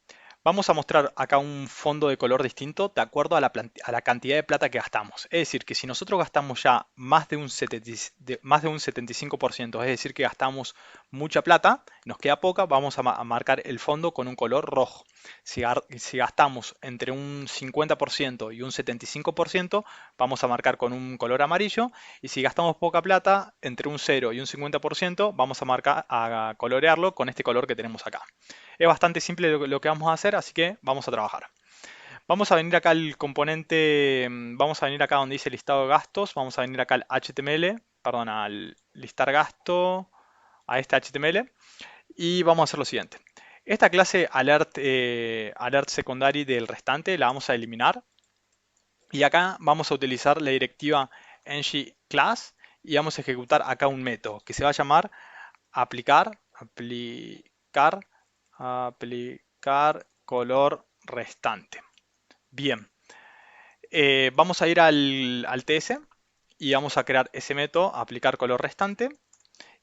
Vamos a mostrar acá un fondo de color distinto de acuerdo a la cantidad de plata que gastamos. Es decir, que si nosotros gastamos ya más de un 75%, es decir, que gastamos mucha plata, nos queda poca, vamos a marcar el fondo con un color rojo. Si gastamos entre un 50% y un 75%, vamos a marcar con un color amarillo. Y si gastamos poca plata, entre un 0 y un 50%, vamos a colorearlo con este color que tenemos acá. Es bastante simple lo que vamos a hacer, así que vamos a trabajar. Vamos a venir acá al componente, vamos a venir acá donde dice listado de gastos, vamos a venir acá al HTML, perdón, al listar gasto, a este HTML, y vamos a hacer lo siguiente. Esta clase alert secondary del restante la vamos a eliminar. Y acá vamos a utilizar la directiva ng-class y vamos a ejecutar acá un método que se va a llamar aplicar color restante. Bien, vamos a ir al TS y vamos a crear ese método, aplicar color restante,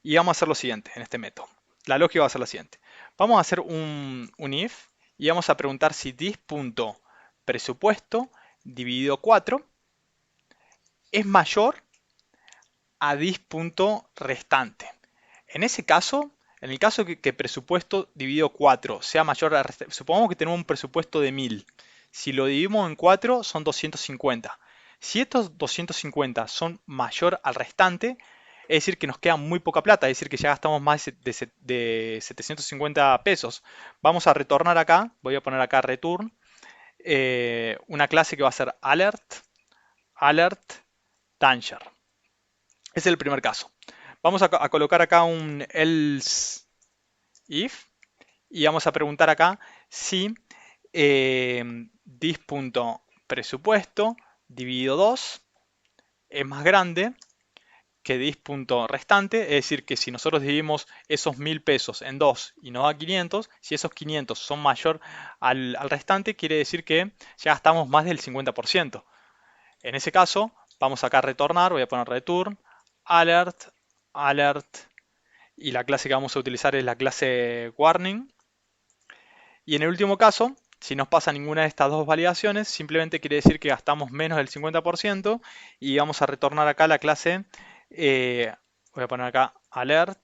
y vamos a hacer lo siguiente en este método. La lógica va a ser la siguiente. Vamos a hacer un if y vamos a preguntar si dis.presupuesto dividido 4 es mayor a dis.restante. En ese caso, en el caso que presupuesto dividido 4 sea mayor a restante, supongamos que tenemos un presupuesto de 1000. Si lo dividimos en 4 son 250. Si estos 250 son mayor al restante, es decir que nos queda muy poca plata, es decir que ya gastamos más de 750 pesos. Vamos a retornar acá, voy a poner acá return, una clase que va a ser alert danger. Ese es el primer caso. Vamos a colocar acá un else if y vamos a preguntar acá si dis.presupuesto dividido 2 es más grande que dis.restante, es decir, que si nosotros dividimos esos 1000 pesos en 2 y nos da 500, si esos 500 son mayor al restante, quiere decir que ya gastamos más del 50%. En ese caso, vamos acá a retornar, voy a poner return, alert, alert, y la clase que vamos a utilizar es la clase warning. Y en el último caso, si nos pasa ninguna de estas dos validaciones, simplemente quiere decir que gastamos menos del 50% y vamos a retornar acá la clase, voy a poner acá alert,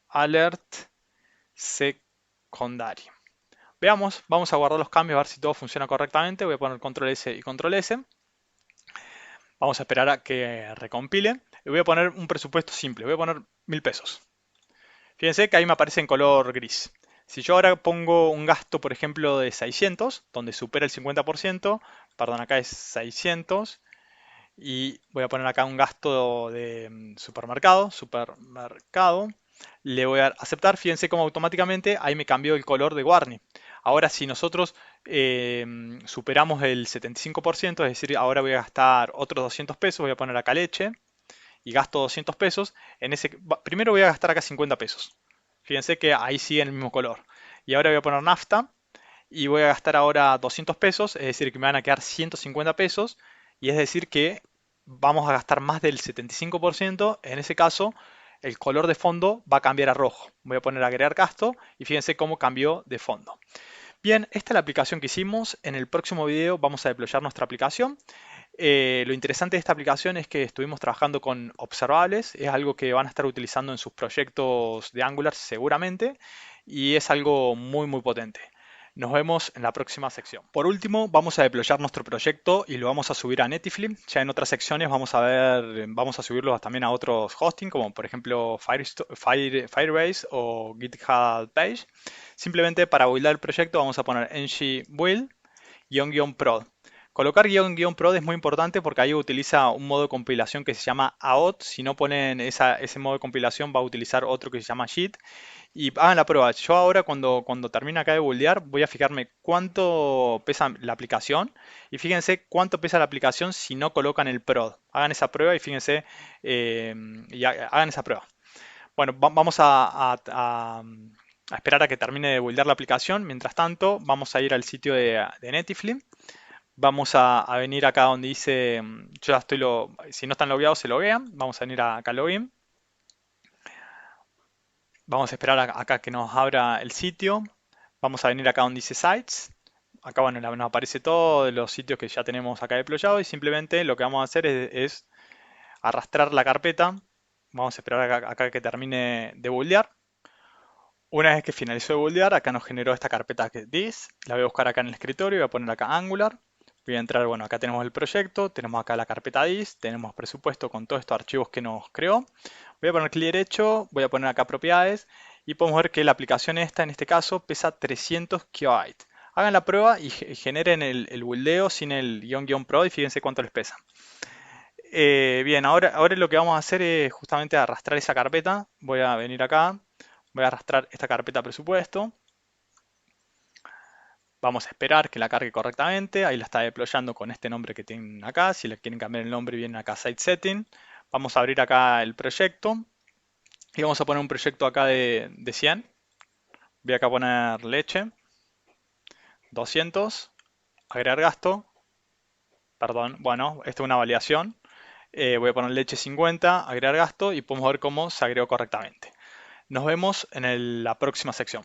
alert secondary. Veamos, vamos a guardar los cambios a ver si todo funciona correctamente. Voy a poner control S y control S. Vamos a esperar a que recompile. Y voy a poner un presupuesto simple, voy a poner 1000 pesos. Fíjense que ahí me aparece en color gris. Si yo ahora pongo un gasto, por ejemplo, de 600, donde supera el 50%, perdón, acá es 600, y voy a poner acá un gasto de supermercado, le voy a aceptar, fíjense cómo automáticamente ahí me cambió el color de warning. Ahora si nosotros superamos el 75%, es decir, ahora voy a gastar otros 200 pesos, voy a poner acá leche, y gasto 200 pesos, primero voy a gastar acá 50 pesos. Fíjense que ahí sigue en el mismo color. Y ahora voy a poner nafta y voy a gastar ahora 200 pesos, es decir, que me van a quedar 150 pesos. Y es decir que vamos a gastar más del 75%. En ese caso, el color de fondo va a cambiar a rojo. Voy a poner agregar gasto y fíjense cómo cambió de fondo. Bien, esta es la aplicación que hicimos. En el próximo video vamos a deployar nuestra aplicación. Lo interesante de esta aplicación es que estuvimos trabajando con observables, es algo que van a estar utilizando en sus proyectos de Angular seguramente y es algo muy potente. Nos vemos en la próxima sección. Por último, vamos a deployar nuestro proyecto y lo vamos a subir a Netifly. Ya en otras secciones vamos a subirlo también a otros hosting, como por ejemplo Firebase o GitHub Page. Simplemente para buildar el proyecto vamos a poner ng build -prod. Colocar --prod es muy importante porque ahí utiliza un modo de compilación que se llama AOT. Si no ponen ese modo de compilación va a utilizar otro que se llama JIT. Y hagan la prueba. Yo ahora cuando termine acá de buildear voy a fijarme cuánto pesa la aplicación. Y fíjense cuánto pesa la aplicación si no colocan el prod. Hagan esa prueba y fíjense hagan esa prueba. Bueno, vamos a esperar a que termine de buildear la aplicación. Mientras tanto, vamos a ir al sitio de Netifly. Vamos a venir acá donde dice, yo ya si no están logueados se loguean, vamos a venir acá a login. Vamos a esperar acá que nos abra el sitio. Vamos a venir acá donde dice sites. Acá bueno, nos aparece todos los sitios que ya tenemos acá deployados y simplemente lo que vamos a hacer es arrastrar la carpeta. Vamos a esperar acá que termine de buildear. Una vez que finalizó de buildear, acá nos generó esta carpeta que this. La voy a buscar acá en el escritorio, voy a poner acá Angular. Voy a entrar, bueno, acá tenemos el proyecto, tenemos acá la carpeta dis, tenemos presupuesto con todos estos archivos que nos creó. Voy a poner clic derecho, voy a poner acá propiedades y podemos ver que la aplicación esta, en este caso, pesa 300 KB. Hagan la prueba y generen el buildeo sin el --prod y fíjense cuánto les pesa. Bien, ahora lo que vamos a hacer es justamente arrastrar esa carpeta. Voy a venir acá, voy a arrastrar esta carpeta presupuesto. Vamos a esperar que la cargue correctamente. Ahí la está deployando con este nombre que tienen acá. Si le quieren cambiar el nombre, vienen acá a Site Setting. Vamos a abrir acá el proyecto. Y vamos a poner un proyecto acá de 100. Voy acá a poner leche. 200. Agregar gasto. Perdón, bueno, esta es una validación. Voy a poner leche 50. Agregar gasto. Y podemos ver cómo se agregó correctamente. Nos vemos en la próxima sección.